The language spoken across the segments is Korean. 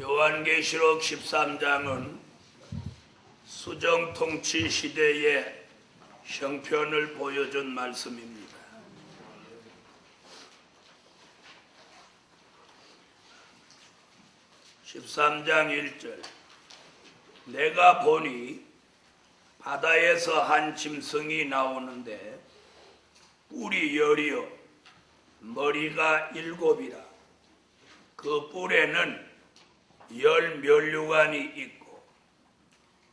요한계시록 13장은 수정통치 시대의 형편을 보여준 말씀입니다. (13장 1절) 내가 보니 바다에서 한 짐승이 나오는데 뿔이 10이요 머리가 7이라. 그 뿔에는 10 면류관이 있고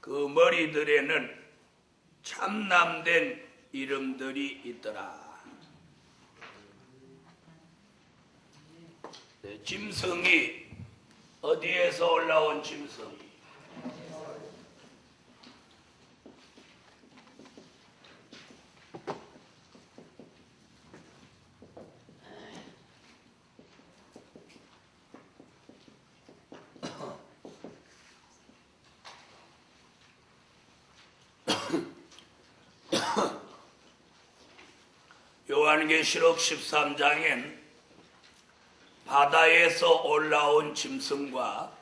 그 머리들에는 참남된 이름들이 있더라. 짐승이 어디에서 올라온 짐승이? 요한계시록 13장엔 바다에서 올라온 짐승과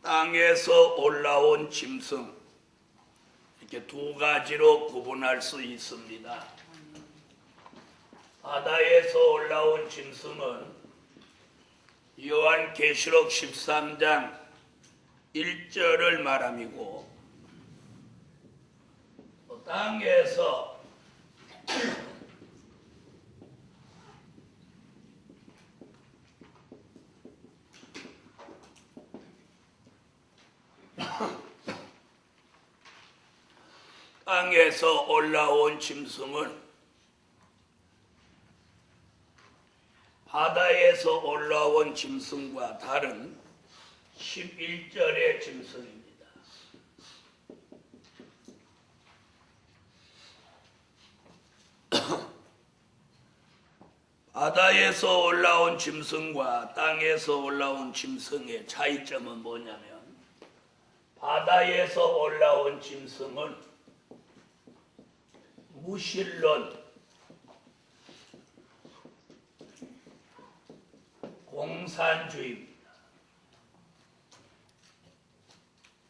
땅에서 올라온 짐승, 이렇게 두 가지로 구분할 수 있습니다. 바다에서 올라온 짐승은 요한계시록 13장 1절을 말함이고, 땅에서 땅에서 올라온 짐승은 바다에서 올라온 짐승과 다른 11절의 짐승입니다. 바다에서 올라온 짐승과 땅에서 올라온 짐승의 차이점은 뭐냐면, 바다에서 올라온 짐승은 무신론, 공산주의입니다.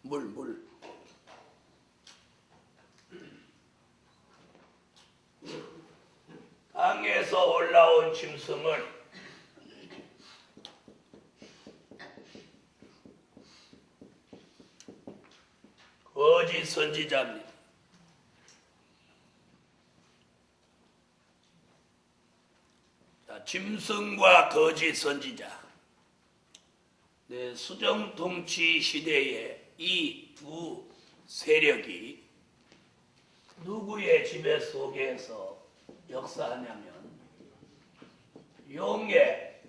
물. 땅에서 올라온 짐승은 거짓 선지자입니다. 짐승과 거짓 선지자, 수정통치 시대에 이 두 세력이 누구의 지배 속에서 역사하냐면, 용의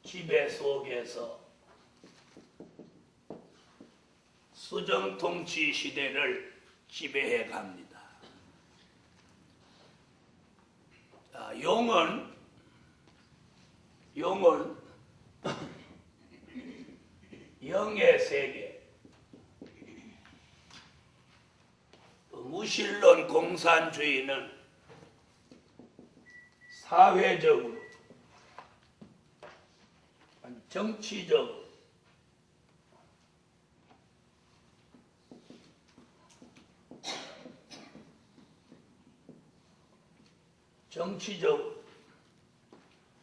지배 속에서 수정통치 시대를 지배해 갑니다. 용은 영의 세계, 무신론 공산주의는 사회적으로, 정치적으로,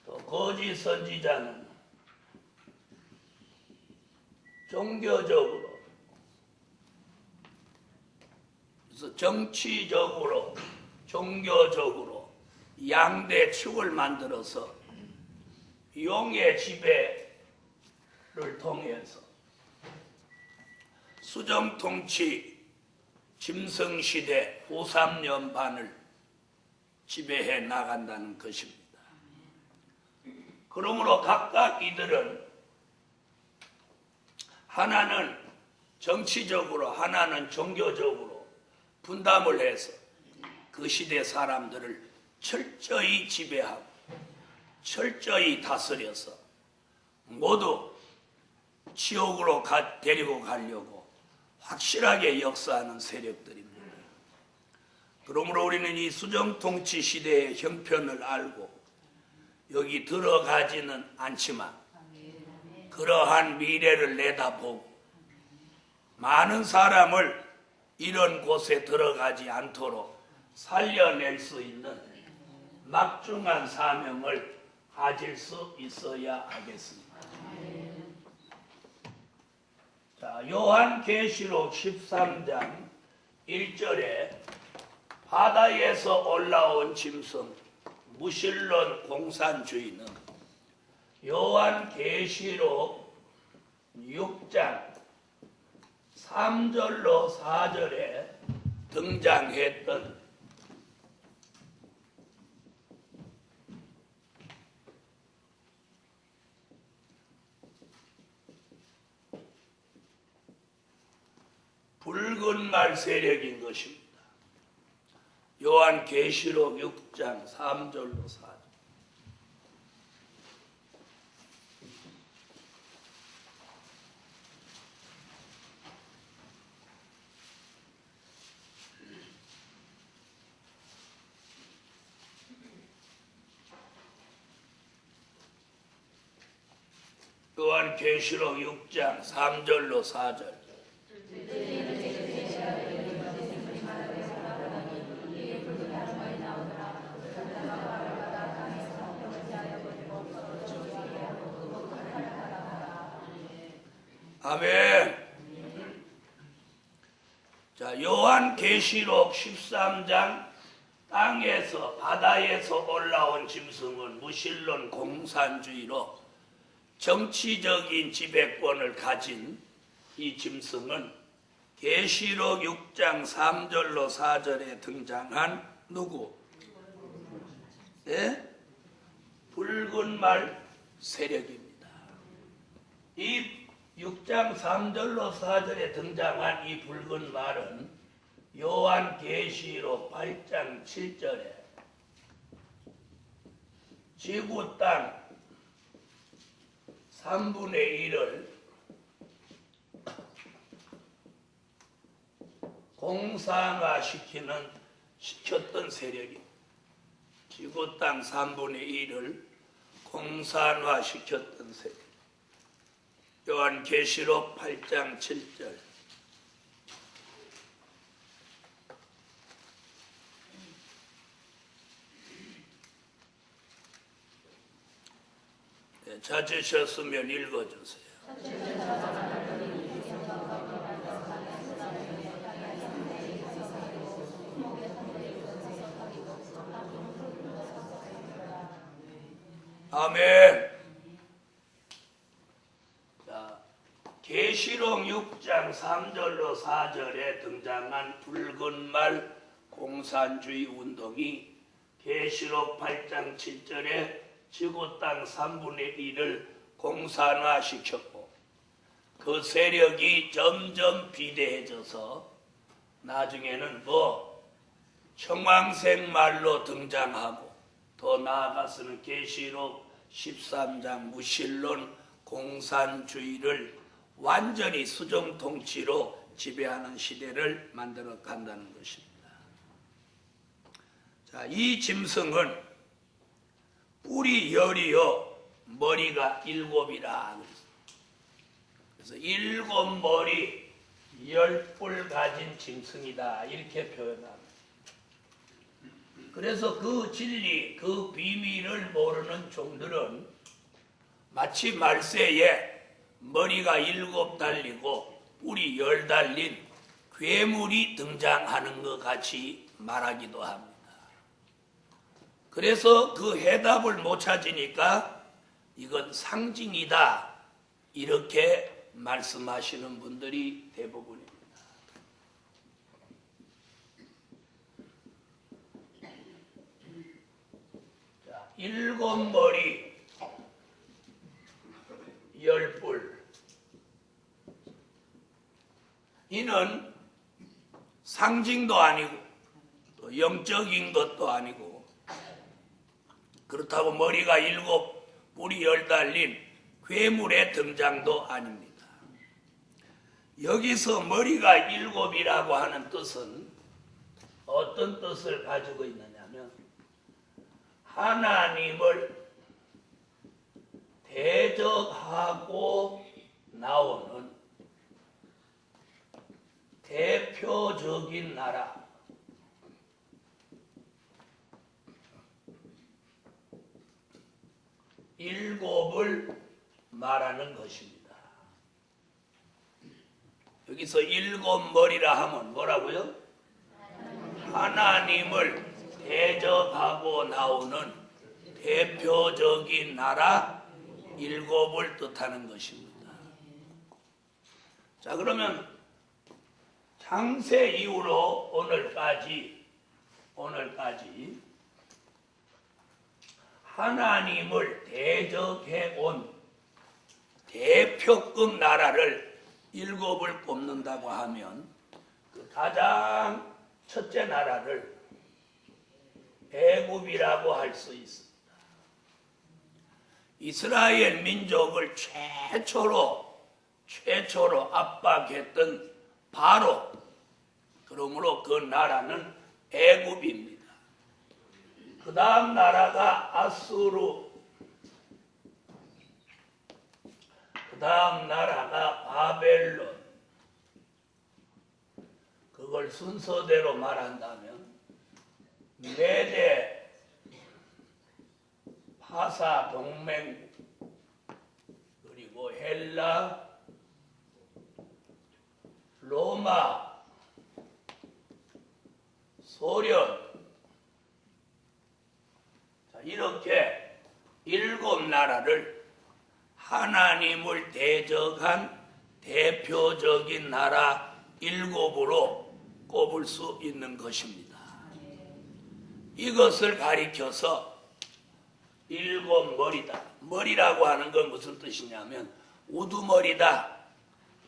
또 거짓 선지자는 종교적으로, 그래서 정치적으로, 종교적으로 양대 축을 만들어서 용의 지배를 통해서 수정통치 짐승시대 후 3년 반을 지배해 나간다는 것입니다. 그러므로 각각 이들은 하나는 정치적으로, 하나는 종교적으로 분담을 해서 그 시대 사람들을 철저히 지배하고 철저히 다스려서 모두 지옥으로 데리고 가려고 확실하게 역사하는 세력들입니다. 그러므로 우리는 이 수정통치 시대의 형편을 알고 여기 들어가지는 않지만 그 그러한 미래를 내다보고 많은 사람을 이런 곳에 들어가지 않도록 살려낼 수 있는 막중한 사명을 가질 수 있어야 하겠습니다. 자, 요한계시록 13장 1절에 바다에서 올라온 짐승 무신론 공산주의는 요한계시록 6장 3절로 4절에 등장했던 붉은 말 세력인 것입니다. 요한계시록 6장 3절로 4절. 요한계시록 6장 3절로 4절. 아멘. 자, 요한계시록 13장 땅에서 바다에서 올라온 짐승은 무신론 공산주의로 정치적인 지배권을 가진 이 짐승은 계시록 6장 3절로 4절에 등장한 누구? 네? 붉은 말 세력입니다. 이 6장 3절로 4절에 등장한 이 붉은 말은 요한계시록 8장 7절에 지구 땅 3분의 1을 공산화시켰던 세력이 지구 땅 3분의 1을 공산화시켰던 세력. 요한계시록 8장 7절. 네, 찾으셨으면 읽어주세요. 아멘. 계시록 6장 3절로 4절에 등장한 붉은 말 공산주의 운동이 계시록 8장 7절에 지구 땅 3분의 1을 공산화시켰고 그 세력이 점점 비대해져서 나중에는 청황색 말로 등장하고 더 나아가서는 계시록 13장 무신론 공산주의를 완전히 수정 통치로 지배하는 시대를 만들어 간다는 것입니다. 자, 이 짐승은 뿔이 10이요 머리가 7이라. 그래서 7머리 10뿔 가진 짐승이다 이렇게 표현합니다. 그래서 그 진리, 그 비밀을 모르는 종들은 마치 말세에 머리가 7 달리고 뿔이 10 달린 괴물이 등장하는 것 같이 말하기도 합니다. 그래서 그 해답을 못 찾으니까 이건 상징이다 이렇게 말씀하시는 분들이 대부분입니다. 자, 7머리 10뿔. 이는 상징도 아니고 또 영적인 것도 아니고 그렇다고 머리가 7, 뿔이 10 달린 괴물의 등장도 아닙니다. 여기서 머리가 7이라고 하는 뜻은 어떤 뜻을 가지고 있느냐면 하나님을 대적하고 나오는 대표적인 나라 일곱을 말하는 것입니다. 여기서 일곱 머리라 하면 뭐라고요? 하나님을 대적하고 나오는 대표적인 나라 일곱을 뜻하는 것입니다. 자, 그러면 창세 이후로 오늘까지 하나님을 대적해 온 대표급 나라를 일곱을 꼽는다고 하면 그 가장 첫째 나라를 애굽이라고 할 수 있습니다. 이스라엘 민족을 최초로 압박했던 바로, 그러므로 그 나라는 애굽입니다. 그 다음 나라가 아수르, 그 다음 나라가 바벨론. 그걸 순서대로 말한다면 메대, 파사 동맹국, 그리고 헬라, 로마, 소련. 자, 이렇게 일곱 나라를 하나님을 대적한 대표적인 나라 일곱으로 꼽을 수 있는 것입니다. 이것을 가리켜서 일곱 머리다. 머리라고 하는 건 무슨 뜻이냐면 우두머리다,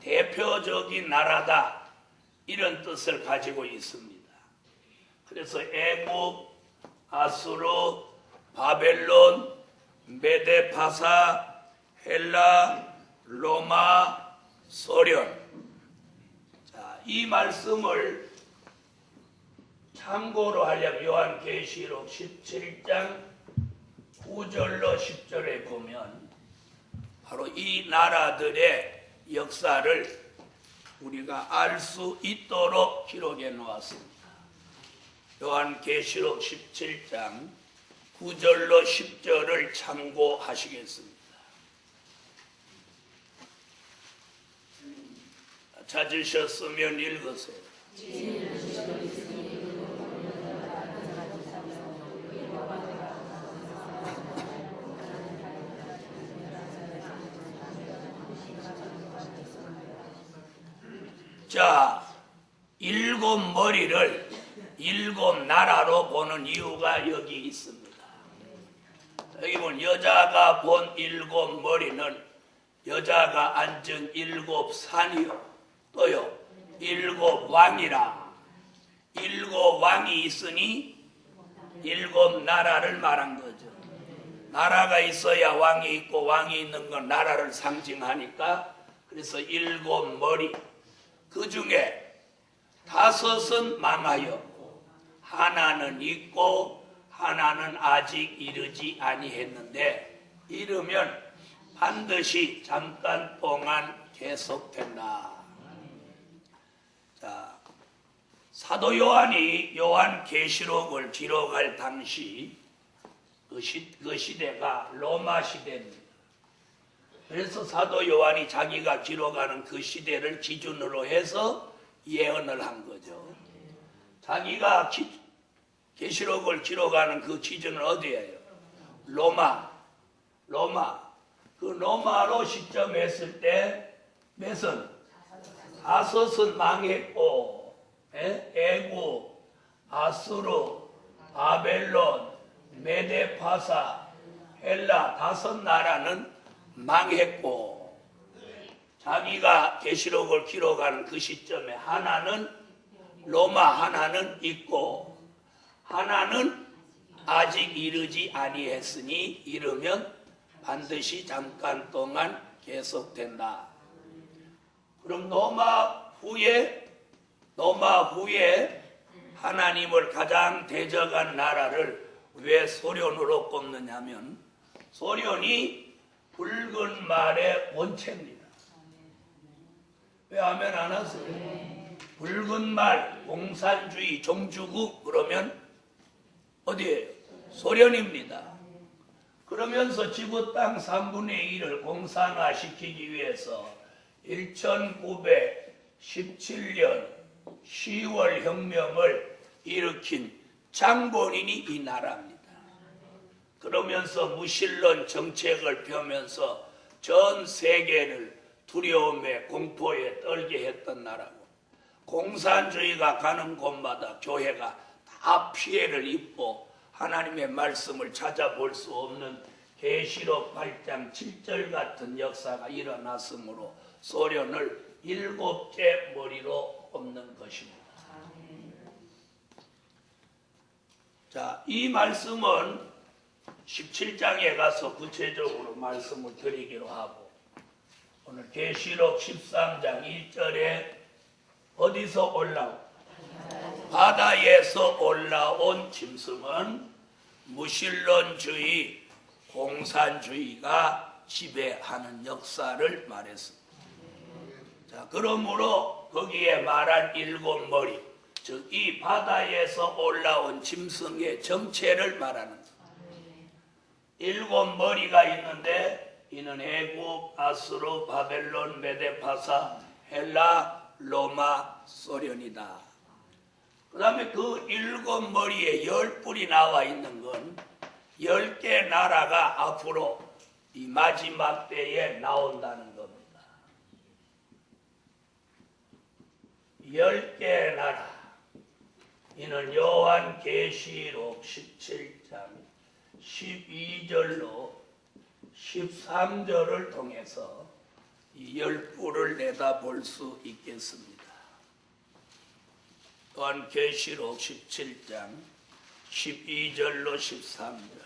대표적인 나라다, 이런 뜻을 가지고 있습니다. 그래서 애굽, 아수르, 바벨론, 메데파사, 헬라, 로마, 소련. 자, 이 말씀을 참고로 하려면 요한계시록 17장 9절로 10절에 보면 바로 이 나라들의 역사를 우리가 알 수 있도록 기록해 놓았습니다. 요한계시록 17장 9절로 10절을 참고하시겠습니다. 찾으셨으면 읽으세요. 자, 일곱 머리를 일곱 나라로 보는 이유가 여기 있습니다. 여기 보면 여자가 본 일곱 머리는 여자가 앉은 일곱 산이요, 또요 일곱 왕이라. 일곱 왕이 있으니 일곱 나라를 말한 거죠. 나라가 있어야 왕이 있고, 왕이 있는 건 나라를 상징하니까, 그래서 일곱 머리. 그 중에 다섯은 망하였고 하나는 있고 하나는 아직 이르지 아니했는데 이르면 반드시 잠깐 동안 계속된다. 자, 사도 요한이 요한계시록을 기록할 당시 그 시대가 로마 시대입니다. 그래서 사도 요한이 자기가 기록하는 그 시대를 기준으로 해서 예언을 한 거죠. 자기가 계시록을 기록하는 그 기준은 어디예요? 로마. 그 로마로 시점했을 때 몇은? 다섯은 망했고, 애굽, 아수르, 바벨론, 메데파사, 헬라 다섯 나라는 망했고, 자기가 계시록을 기록하는 그 시점에 하나는 로마, 하나는 있고 하나는 아직 이르지 아니했으니 이르면 반드시 잠깐 동안 계속된다. 그럼 로마 후에 하나님을 가장 대적한 나라를 왜 소련으로 꼽느냐면 소련이 붉은 말의 원체입니다. 왜 아멘 안 하세요? 붉은 말, 공산주의, 종주국 그러면 어디예요? 소련입니다. 그러면서 지구 땅 3분의 1을 공산화시키기 위해서 1917년 10월 혁명을 일으킨 장본인이 이 나라입니다. 그러면서 무신론 정책을 펴면서 전 세계를 두려움에 공포에 떨게 했던 나라고, 공산주의가 가는 곳마다 교회가 다 피해를 입고 하나님의 말씀을 찾아볼 수 없는 계시록 8장 7절 같은 역사가 일어났으므로 소련을 7째 머리로 꼽는 것입니다. 자, 이 말씀은 17장에 가서 구체적으로 말씀을 드리기로 하고, 오늘 계시록 13장 1절에 어디서 올라온? 바다에서 올라온 짐승은 무신론주의, 공산주의가 지배하는 역사를 말했습니다. 자, 그러므로 거기에 말한 7머리, 즉 이 바다에서 올라온 짐승의 정체를 말하는 것. 7머리가 있는데 이는 애굽, 아수르, 바벨론, 메데파사, 헬라, 로마, 소련이다. 그 다음에 그 7머리에 10뿔이 나와 있는 건 10개 나라가 앞으로 이 마지막 때에 나온다는 겁니다. 10개 나라. 이는 요한계시록 17장 12절로 13절을 통해서 이 10뿔을 내다볼 수 있겠습니다. 또한 계시록 17장 12절로 13절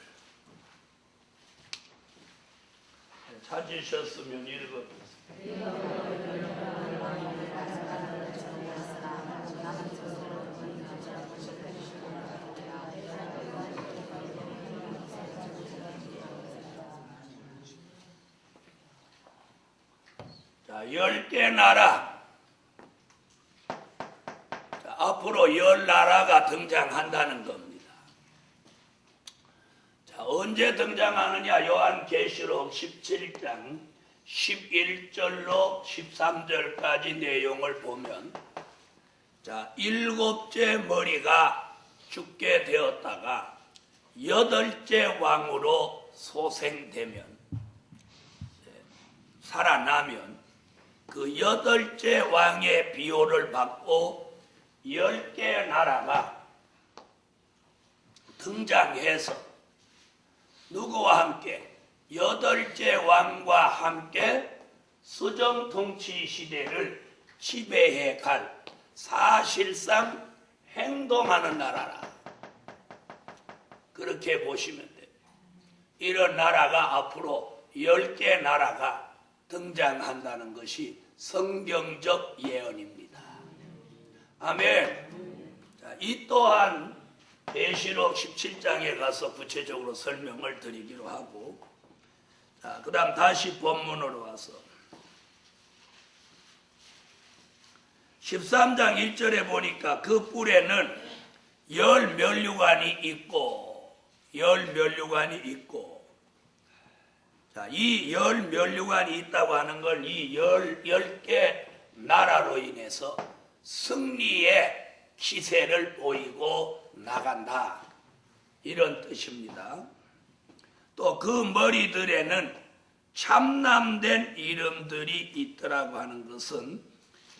찾으셨으면 읽어보세요. 자, 10개 나라. 자, 앞으로 10나라가 등장한다는 겁니다. 자, 언제 등장하느냐? 요한계시록 17장 11절로 13절까지 내용을 보면, 자, 7째 머리가 죽게 되었다가 8째 왕으로 소생되면, 살아나면 그 8째 왕의 비호를 받고 10개 나라가 등장해서 누구와 함께? 8째 왕과 함께 수정통치 시대를 지배해 갈, 사실상 행동하는 나라라. 그렇게 보시면 돼요. 이런 나라가 앞으로 10개 나라가 등장한다는 것이 성경적 예언입니다. 아멘. 자, 이 또한 계시록 17장에 가서 구체적으로 설명을 드리기로 하고, 자, 그 다음 다시 본문으로 와서 13장 1절에 보니까 그 뿔에는 10면류관이 있고, 10면류관이 있고, 자, 이 10면류관이 있다고 하는 걸 이 10개 나라로 인해서 승리의 기세를 보이고 나간다, 이런 뜻입니다. 또 그 머리들에는 참남된 이름들이 있더라고 하는 것은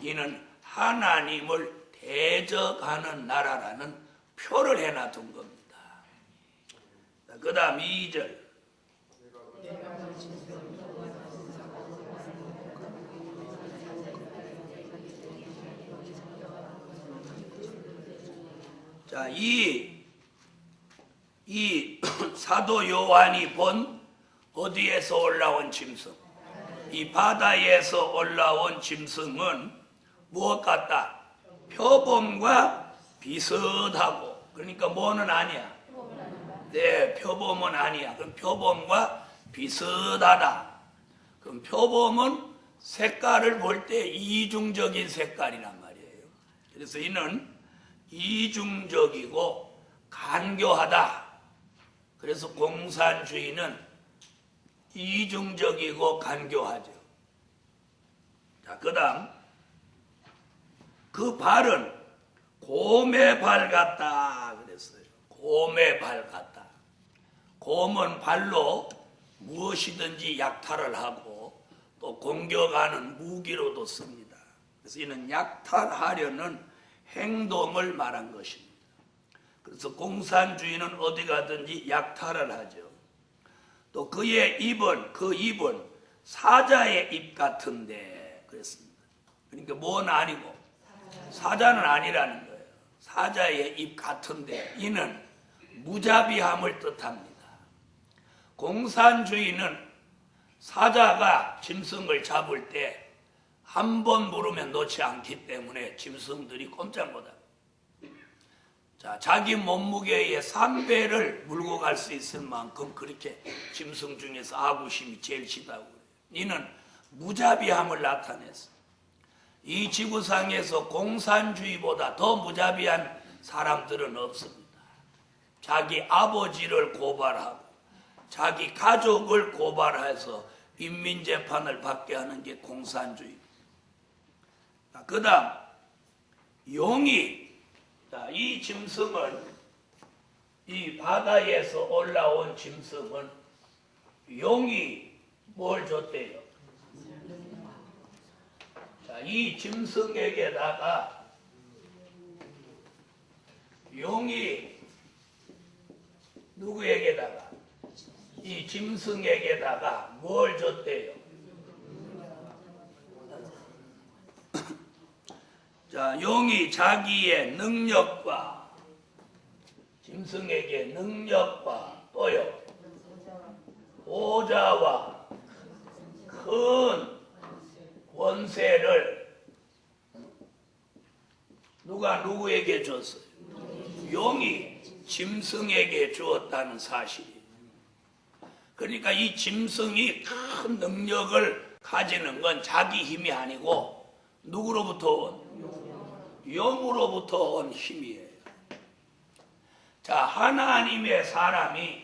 이는 하나님을 대적하는 나라라는 표를 해놔둔 겁니다. 그 다음 2절. 자, 이 사도 요한이 본 어디에서 올라온 짐승, 이 바다에서 올라온 짐승은 무엇 같다? 표범과 비슷하고, 그러니까 뭐는 아니야? 네, 표범은 아니야. 그럼 표범과 비슷하다. 그럼 표범은 색깔을 볼 때 이중적인 색깔이란 말이에요. 그래서 이는 이중적이고 간교하다. 그래서 공산주의는 이중적이고 간교하죠. 자, 그 다음 그 발은 곰의 발 같다 그랬어요. 곰의 발 같다. 곰은 발로 무엇이든지 약탈을 하고 또 공격하는 무기로도 씁니다. 그래서 이는 약탈하려는 행동을 말한 것입니다. 그래서 공산주의는 어디 가든지 약탈을 하죠. 또 그의 입은, 그 입은 사자의 입 같은데 그랬습니다. 그러니까 뭐는 아니고 사자는 아니라는 거예요. 사자의 입 같은데 이는 무자비함을 뜻합니다. 공산주의는 사자가 짐승을 잡을 때 한 번 물으면 놓지 않기 때문에 짐승들이 꼼짝 못합니다. 자, 자기 몸무게의 3배를 물고 갈 수 있을 만큼 그렇게 짐승 중에서 아구심이 제일 시다고 그래요. 이는 무자비함을 나타냈어. 이 지구상에서 공산주의보다 더 무자비한 사람들은 없습니다. 자기 아버지를 고발하고 자기 가족을 고발해서 인민재판을 받게 하는 게 공산주의. 그 다음 용이, 이 짐승은, 이 바다에서 올라온 짐승은 용이 뭘 줬대요? 자, 이 짐승에게다가 용이 누구에게다가? 이 짐승에게다가 뭘 줬대요? 자, 용이 자기의 능력과 짐승에게 능력과 또요 보좌와 큰 권세를 누가 누구에게 줬어요? 용이 짐승에게 주었다는 사실이에요. 그러니까 이 짐승이 큰 능력을 가지는 건 자기 힘이 아니고 누구로부터 온? 용으로부터 온 힘이에요. 자, 하나님의 사람이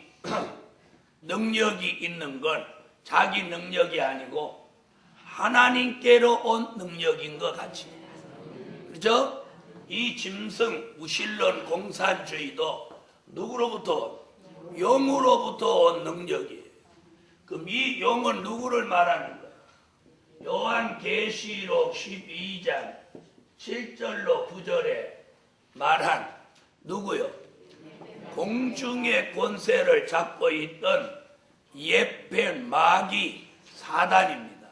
능력이 있는 건 자기 능력이 아니고 하나님께로 온 능력인 것 같이. 그죠? 이 짐승, 무신론 공산주의도 누구로부터? 용으로부터 온 능력이에요. 그럼 이 용은 누구를 말하는 거예요? 요한계시록 12장 7절로 9절에 말한 누구요? 공중의 권세를 잡고 있던 예펜 마귀 사단입니다.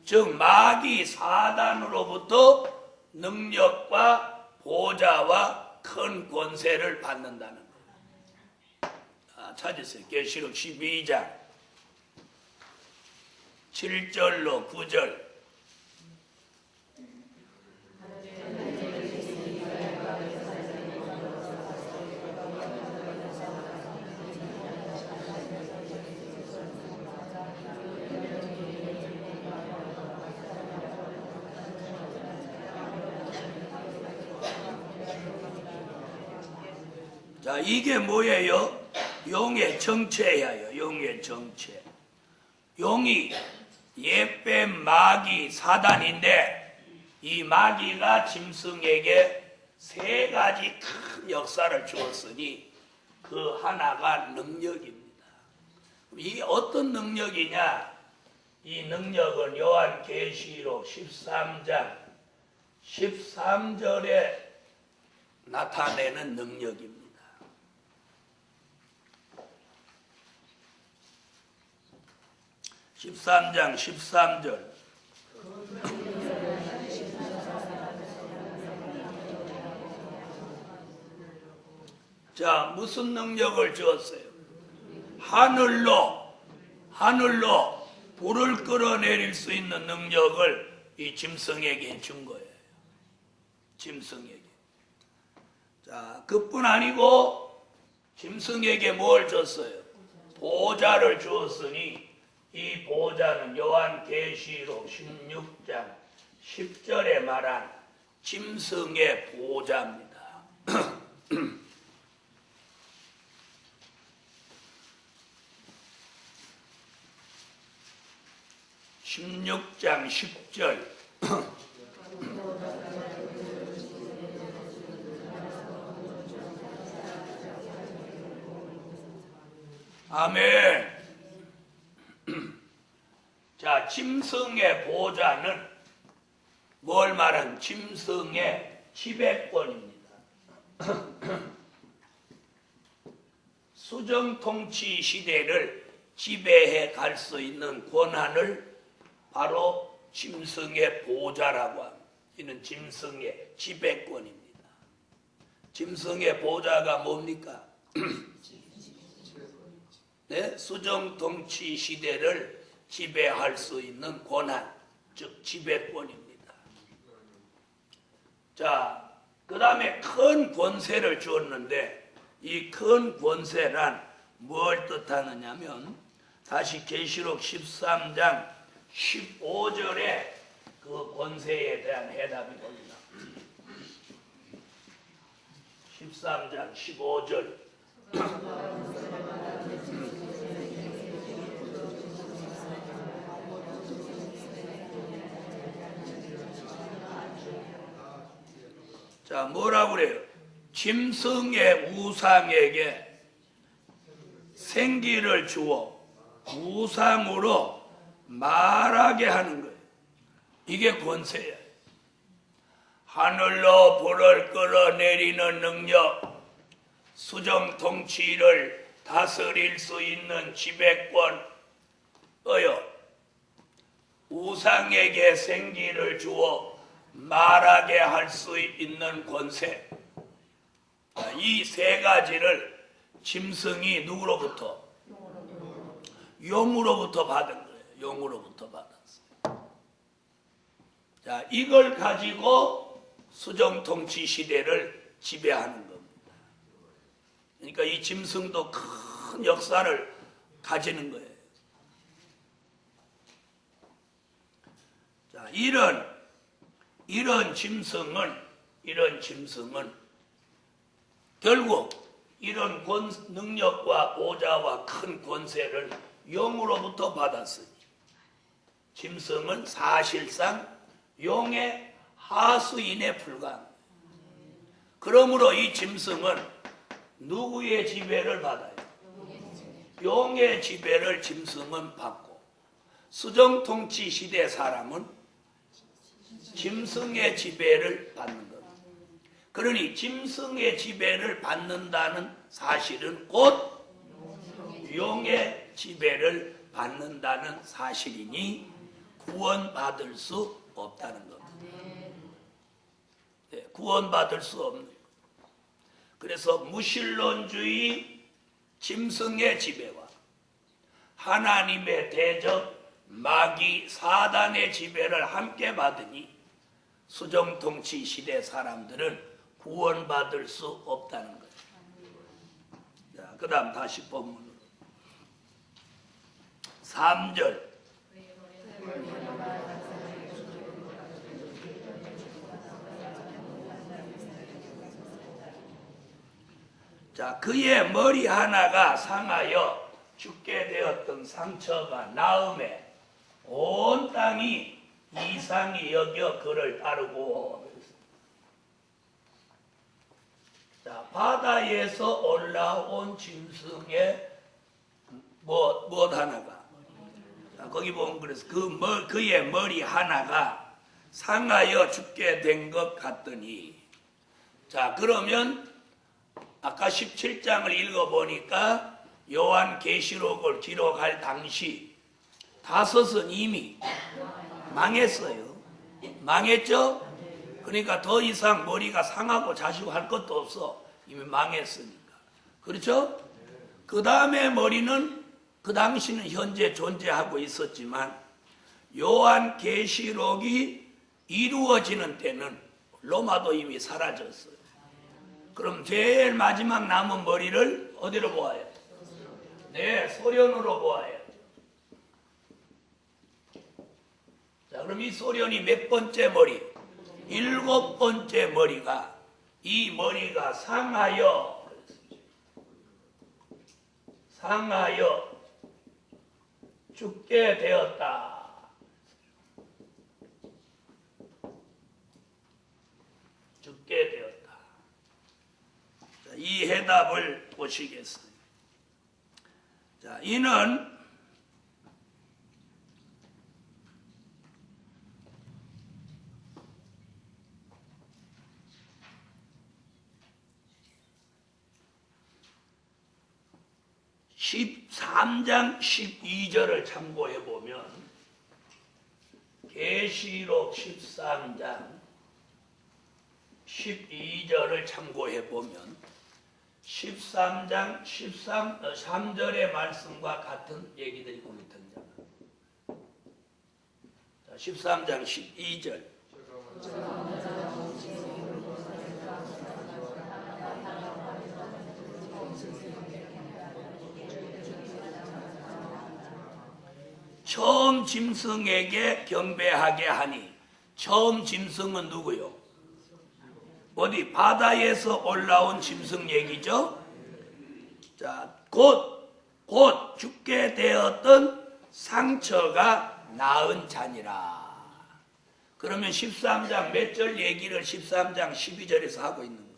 즉 마귀 사단으로부터 능력과 보좌와 큰 권세를 받는다는 거예요. 찾으세요. 계시록 12장 7절로 9절. 자, 이게 뭐예요? 용의 정체예요. 용의 정체. 용이 예뱀 마귀 사단인데 이 마귀가 짐승에게 세 가지 큰 역사를 주었으니 그 하나가 능력입니다. 이게 어떤 능력이냐? 이 능력은 요한계시록 13장 13절에 나타내는 능력입니다. 13장 13절. 자, 무슨 능력을 주었어요? 하늘로 불을 끌어내릴 수 있는 능력을 이 짐승에게 준 거예요. 짐승에게. 자, 그뿐 아니고 짐승에게 뭘 줬어요? 보좌를 주었으니 이 보좌는 요한계시록 16장 10절에 말한 짐승의 보좌입니다. 16장 10절 아멘. 자, 짐승의 보좌는 뭘 말한 짐승의 지배권입니다. 수정통치 시대를 지배해 갈 수 있는 권한을 바로 짐승의 보좌라고 합니다. 이는 짐승의 지배권입니다. 짐승의 보좌가 뭡니까? 네? 수정통치 시대를 지배할 수 있는 권한, 즉 지배권입니다. 자, 그 다음에 큰 권세를 주었는데 이 큰 권세란 뭘 뜻하느냐면 다시 계시록 13장 15절에 그 권세에 대한 해답이 옵니다. 13장 15절 자, 뭐라고 그래요? 짐승의 우상에게 생기를 주어 우상으로 말하게 하는 거예요. 이게 권세예요. 하늘로 불을 끌어내리는 능력, 수정통치를 다스릴 수 있는 지배권, 우상에게 생기를 주어 말하게 할 수 있는 권세. 이 세 가지를 짐승이 누구로부터? 용으로부터 받은 거예요. 용으로부터 받았어요. 자, 이걸 가지고 수정통치 시대를 지배하는 겁니다. 그러니까 이 짐승도 큰 역사를 가지는 거예요. 자, 이런 짐승은 결국 이런 능력과 보좌와 큰 권세를 용으로부터 받았으니 짐승은 사실상 용의 하수인에 불과합니다. 그러므로 이 짐승은 누구의 지배를 받아요? 용의 지배를 짐승은 받고 수정통치 시대 사람은 짐승의 지배를 받는 겁니다. 그러니 짐승의 지배를 받는다는 사실은 곧 용의 지배를 받는다는 사실이니 구원받을 수 없다는 겁니다. 네, 구원받을 수 없는 거예요. 그래서 무신론주의 짐승의 지배와 하나님의 대적 마귀 사단의 지배를 함께 받으니 수정통치 시대 사람들은 구원받을 수 없다는 거예요. 자, 그 다음 다시 본문으로 3절 자, 그의 머리 하나가 상하여 죽게 되었던 상처가 나음에 온 땅이 이상히 여겨 그를 따르고. 자, 바다에서 올라온 짐승의 뭐 하나가, 자, 거기 보면 그래서 그의 머리 하나가 상하여 죽게 된 것 같더니. 자, 그러면 아까 17장을 읽어보니까 요한계시록을 기록할 당시 다섯은 이미 망했어요. 망했죠? 그러니까 더 이상 머리가 상하고 자시고 할 것도 없어. 이미 망했으니까. 그렇죠? 그 다음에 머리는 그 당시는 현재 존재하고 있었지만 요한계시록이 이루어지는 때는 로마도 이미 사라졌어요. 그럼 제일 마지막 남은 머리를 어디로 보아요? 네, 소련으로 보아요. 자, 그럼 이 소련이 몇 번째 머리? 7번째 머리가, 이 머리가 상하여 죽게 되었다. 죽게 되었다. 자, 이 해답을 보시겠습니다. 자, 이는 13장 12절을 참고해 보면, 계시록 13장 12절을 참고해 보면 13장 3절의 말씀과 같은 얘기들이 거기 등장합니다. 13장 12절. 처음 짐승에게 경배하게 하니, 처음 짐승은 누구요? 어디 바다에서 올라온 짐승 얘기죠? 자, 곧 죽게 되었던 상처가 나은 자니라. 그러면 13장 몇 절 얘기를 13장 12절에서 하고 있는 거예요?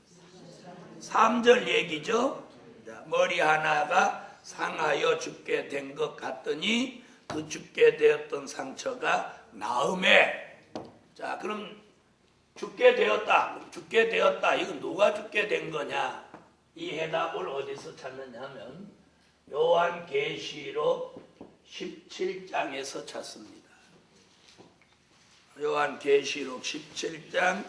3절 얘기죠? 자, 머리 하나가 상하여 죽게 된 것 같더니 그 죽게 되었던 상처가 나음에. 자, 그럼 죽게 되었다. 이건 누가 죽게 된 거냐? 이 해답을 어디서 찾느냐 하면 요한계시록 17장에서 찾습니다. 요한계시록 17장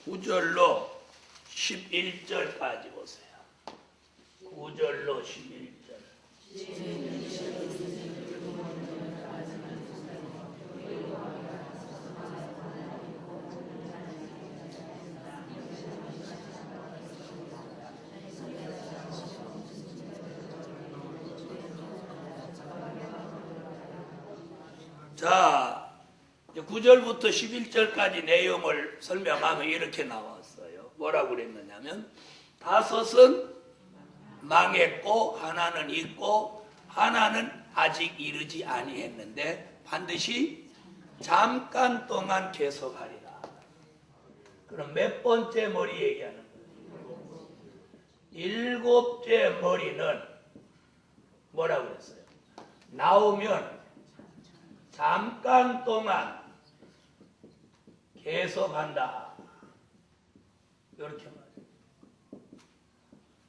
9절로 11절까지 보세요. 9절로 11절. 자, 9절부터 11절까지 내용을 설명하면 이렇게 나왔어요. 뭐라고 그랬느냐면, 5은 망했고 하나는 있고 하나는 아직 이르지 아니했는데 반드시 잠깐 동안 계속하리라. 그럼 몇 번째 머리 얘기하는 거예요? 7째 머리는 뭐라고 그랬어요? 나오면 잠깐 동안 계속한다. 이렇게 말해요.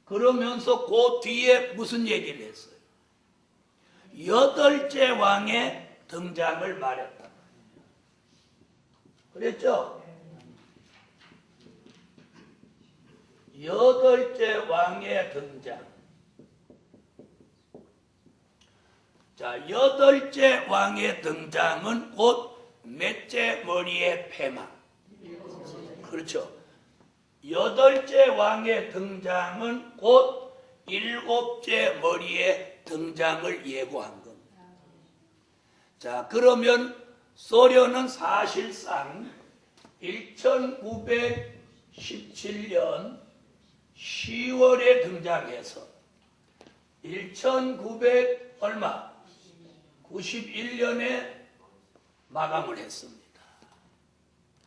그러면서 그 뒤에 무슨 얘기를 했어요? 8째 왕의 등장을 말했다. 그랬죠? 8째 왕의 등장. 자, 8째 왕의 등장은 곧 몇째 머리의 폐망. 그렇죠. 8째 왕의 등장은 곧 7째 머리의 등장을 예고한 겁니다. 자, 그러면 소련은 사실상 1917년 10월에 등장해서 1991년에 마감을 했습니다.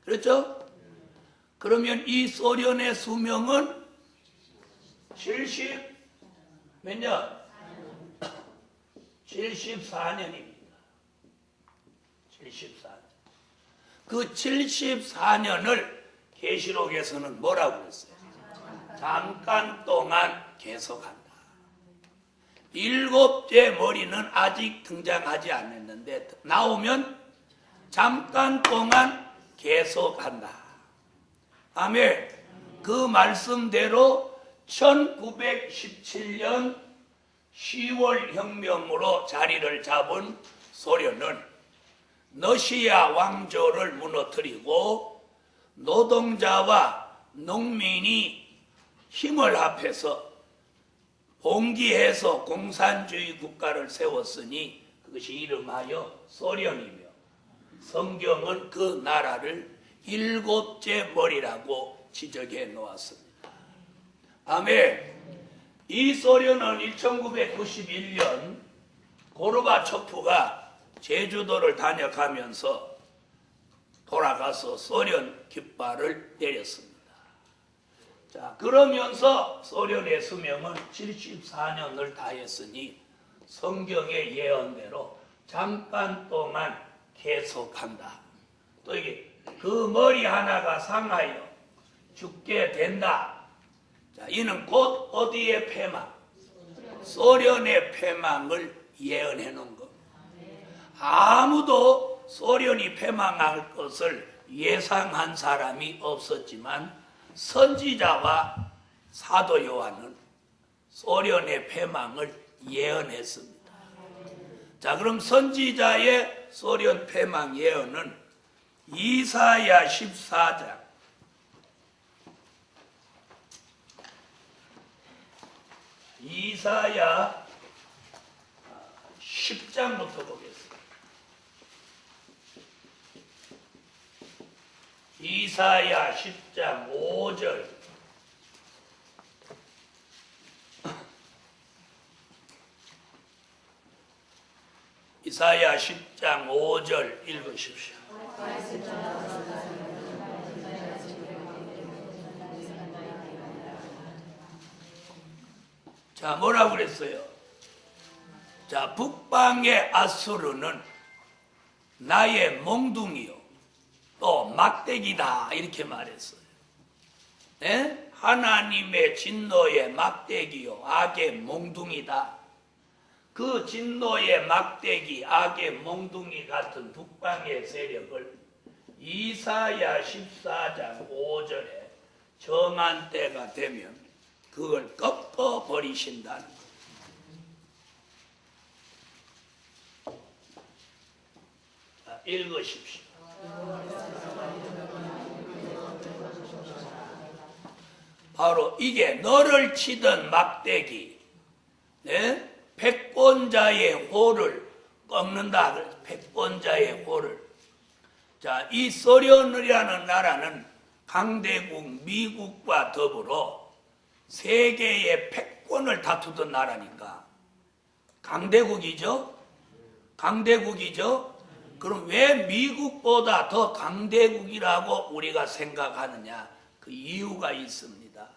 그렇죠? 그러면 이 소련의 수명은 몇 년? 74년입니다. 74년. 그 74년을 계시록에서는 뭐라고 했어요? 잠깐 동안 계속한다. 7째 머리는 아직 등장하지 않았는데 나오면 잠깐 동안 계속한다. 아멘. 그 말씀대로 1917년 10월 혁명으로 자리를 잡은 소련은 러시아 왕조를 무너뜨리고 노동자와 농민이 힘을 합해서 봉기해서 공산주의 국가를 세웠으니 그것이 이름하여 소련이며, 성경은 그 나라를 일곱째 머리라고 지적해 놓았습니다. 아멘. 이 소련은 1991년 고르바초프가 제주도를 다녀가면서 돌아가서 소련 깃발을 내렸습니다. 자, 그러면서 소련의 수명은 74년을 다했으니 성경의 예언대로 잠깐 동안 계속한다. 또 이게 그 머리 하나가 상하여 죽게 된다. 자, 이는 곧 어디의 패망? 소련의 패망을 예언해 놓은 겁니다. 아무도 소련이 패망할 것을 예상한 사람이 없었지만 선지자와 사도 요한은 소련의 패망을 예언했습니다. 자, 그럼 선지자의 소련 패망 예언은 이사야 14장 이사야 10장부터 보겠습니다. 이사야 10장 5절. 이사야 10장 5절 읽으십시오. 자, 뭐라고 그랬어요? 자, 북방의 아수르는 나의 몽둥이요 또 막대기다, 이렇게 말했어요. 네? 하나님의 진노의 막대기요 악의 몽둥이다. 그 진노의 막대기 악의 몽둥이 같은 북방의 세력을 이사야 14장 5절에 정한 때가 되면 그걸 꺾어버리신다는 거예요. 자, 읽으십시오. 바로 이게 너를 치던 막대기, 네? 패권자의 호를 꺾는다. 패권자의 호를. 자, 이 소련이라는 나라는 강대국 미국과 더불어 세계의 패권을 다투던 나라니까 강대국이죠. 강대국이죠. 그럼 왜 미국보다 더 강대국이라고 우리가 생각하느냐? 그 이유가 있습니다.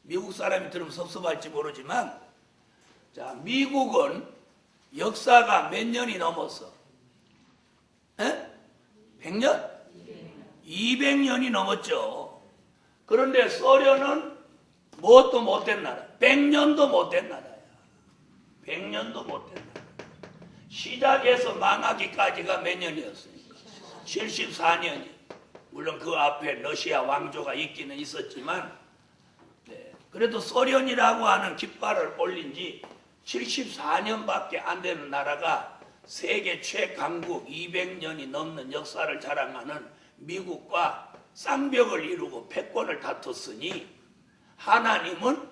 미국 사람이 들으면 섭섭할지 모르지만, 자, 미국은 역사가 몇 년이 넘었어? 100년? 200년이 넘었죠. 그런데 소련은 무엇도 못된 나라. 100년도 못된 나라야. 100년도 못된 나라. 시작해서 망하기까지가 몇 년이었습니까? 74년이. 물론 그 앞에 러시아 왕조가 있기는 있었지만, 네. 그래도 소련이라고 하는 깃발을 올린 지 74년밖에 안 되는 나라가 세계 최강국 200년이 넘는 역사를 자랑하는 미국과 쌍벽을 이루고 패권을 다퉜으니 하나님은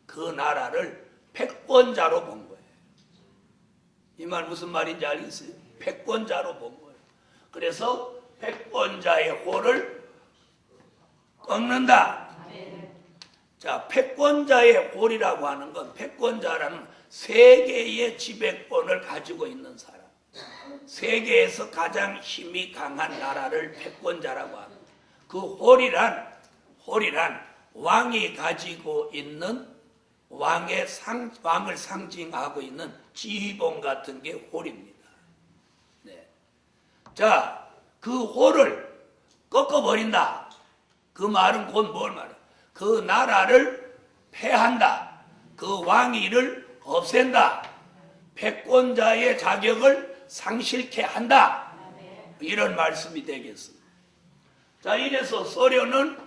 그 나라를 패권자로 본 거예요. 이 말 무슨 말인지 알겠어요? 패권자로 본 거예요. 그래서 패권자의 호를 꺾는다. 자, 패권자의 홀이라고 하는 건 패권자라는 세계의 지배권을 가지고 있는 사람. 세계에서 가장 힘이 강한 나라를 패권자라고 합니다. 그 홀이란 왕이 가지고 있는 왕을 상징하고 있는 지휘봉 같은 게 홀입니다. 네. 자, 그 홀을 꺾어버린다. 그 말은 곧 뭘 말해? 그 나라를 패한다. 그 왕위를 없앤다. 패권자의 자격을 상실케 한다. 이런 말씀이 되겠습니다. 자, 이래서 소련은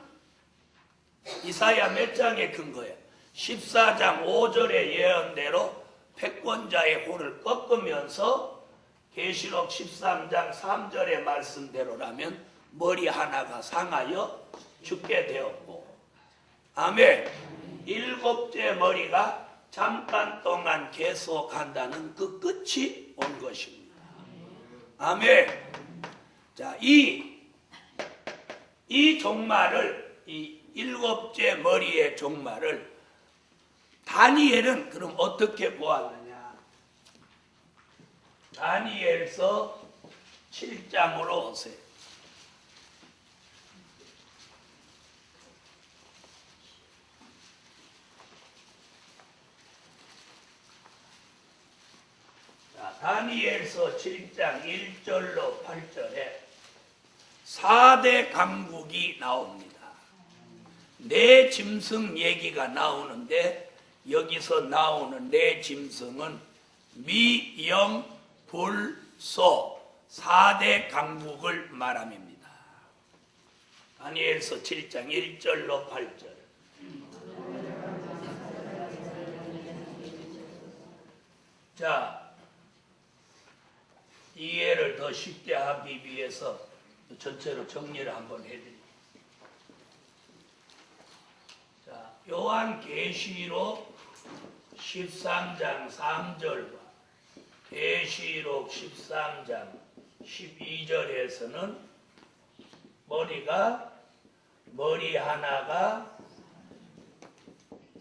이사야 몇 장의 근거에 14장 5절의 예언대로 패권자의 홀을 꺾으면서 계시록 13장 3절의 말씀대로라면 머리 하나가 상하여 죽게 되었고, 아멘. 일곱째 머리가 잠깐 동안 계속한다는 그 끝이 온 것입니다. 아멘. 자, 이 종말을, 이 일곱째 머리의 종말을 다니엘은 그럼 어떻게 보았느냐? 다니엘서 7장으로 오세요. 자, 다니엘서 7장 1절로 8절에 4대 강국이 나옵니다. 네 짐승 얘기가 나오는데 여기서 나오는 네 짐승은 미, 영, 불, 소 4대 강국을 말합니다. 다니엘서 7장 1절로 8절. 자, 이해를 더 쉽게 하기 위해서 전체로 정리를 한번 해드립니다. 자, 요한계시록 13장 3절과 계시록 13장 12절에서는 머리 하나가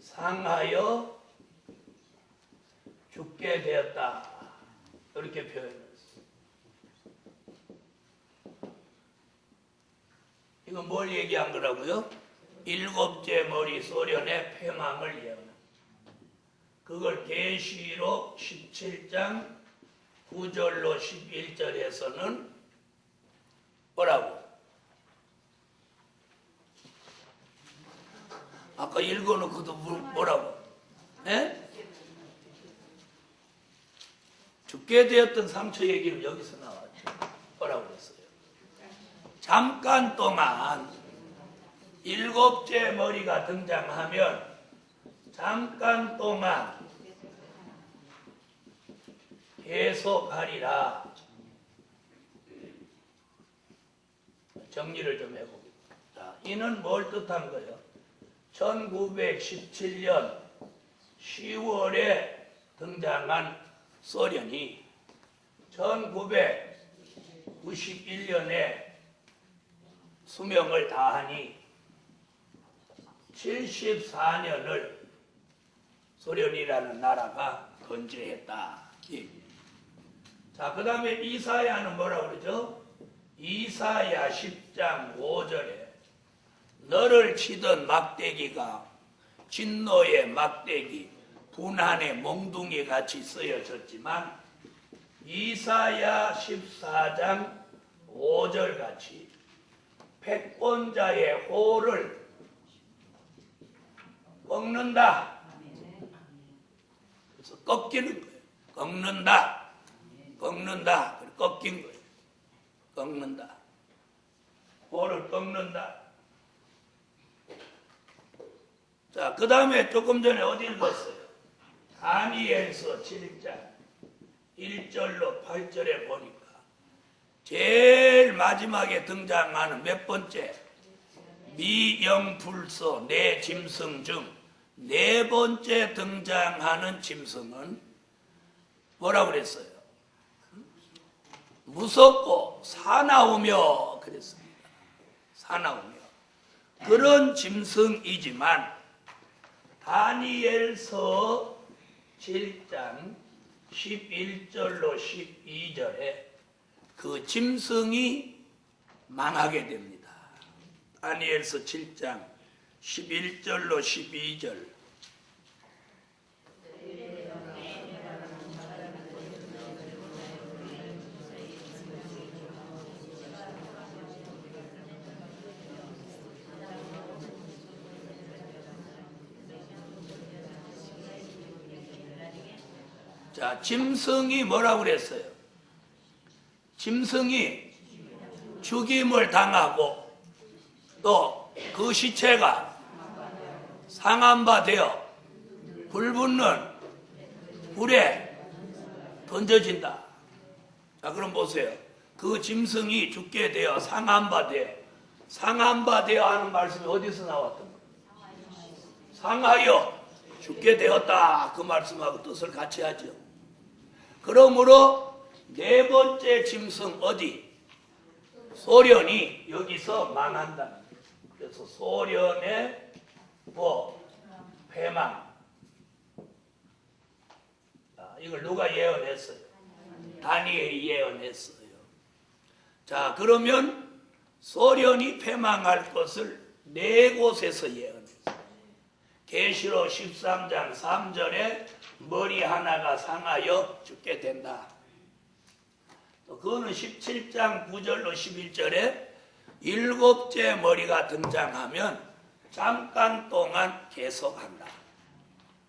상하여 죽게 되었다. 이렇게 표현했어요. 이건 뭘 얘기한 거라고요? 일곱째 머리 소련의 폐망을 예언합니다. 그걸 계시록 17장 9절로 11절에서는 뭐라고? 아까 읽어놓고도 뭐라고? 에? 죽게 되었던 상처 얘기는 여기서 나왔죠. 뭐라고 그랬어요? 잠깐 동안 일곱째 머리가 등장하면 잠깐 동안 계속하리라. 정리를 좀 해보겠습니다. 자, 이는 뭘 뜻한 거예요? 1917년 10월에 등장한 소련이 1991년에 수명을 다하니 74년을 소련이라는 나라가 건재했다. 자, 그 다음에 이사야는 뭐라고 그러죠? 이사야 10장 5절에 너를 치던 막대기가 진노의 막대기, 분한의 몽둥이 같이 쓰여졌지만 이사야 14장 5절 같이 패권자의 호를 꺾는다. 그래서 꺾이는 거예요. 꺾는다. 꺾는다. 꺾인 거예요. 꺾는다. 호를 꺾는다. 자, 그 다음에 조금 전에 어디 읽었어요? 다니엘서 7장 1절로 8절에 보니까 제일 마지막에 등장하는 몇 번째? 미영불소 네 짐승 중 네 번째 등장하는 짐승은 뭐라고 그랬어요? 무섭고 사나우며 그랬습니다. 사나우며. 그런 짐승이지만 다니엘서 7장 11절로 12절에 그 짐승이 망하게 됩니다. 다니엘서 7장 11절로 12절. 자, 짐승이 뭐라고 그랬어요? 짐승이 죽임을 당하고 또 그 시체가 상한 바 되어 불붙는 불에 던져진다. 자, 그럼 보세요. 그 짐승이 죽게 되어 상한 바 되어 하는 말씀이 어디서 나왔던 거예요? 상하여 죽게 되었다. 그 말씀하고 뜻을 같이 하죠. 그러므로 네 번째 짐승 어디? 소련이 여기서 망한다. 그래서 소련의 뭐 패망. 이걸 누가 예언했어요? 다니엘이 예언했어요. 자, 그러면 소련이 패망할 것을 네 곳에서 예언했어요. 계시록 13장 3절에 머리 하나가 상하여 죽게 된다. 또 그거는 17장 9절로 11절에 일곱째 머리가 등장하면 잠깐 동안 계속한다.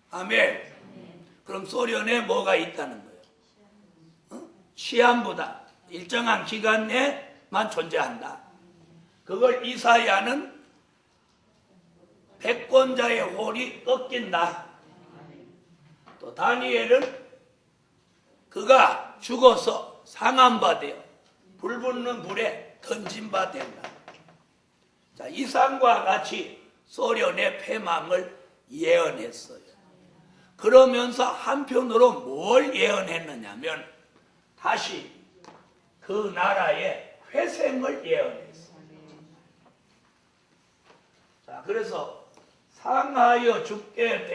아멘. 그럼 소련에 뭐가 있다는 거예요? 시한부다. 일정한 기간 내만 존재한다. 그걸 이사야는 백권자의 홀이 꺾인다. 또 다니엘은 그가 죽어서 상한 바 되어 불붙는 불에 던진 바 된다. 자, 이상과 같이 소련의 패망을 예언했어요. 그러면서 한편으로 뭘 예언했느냐면 다시 그 나라의 회생을 예언했어요. 자, 그래서 상하여 죽게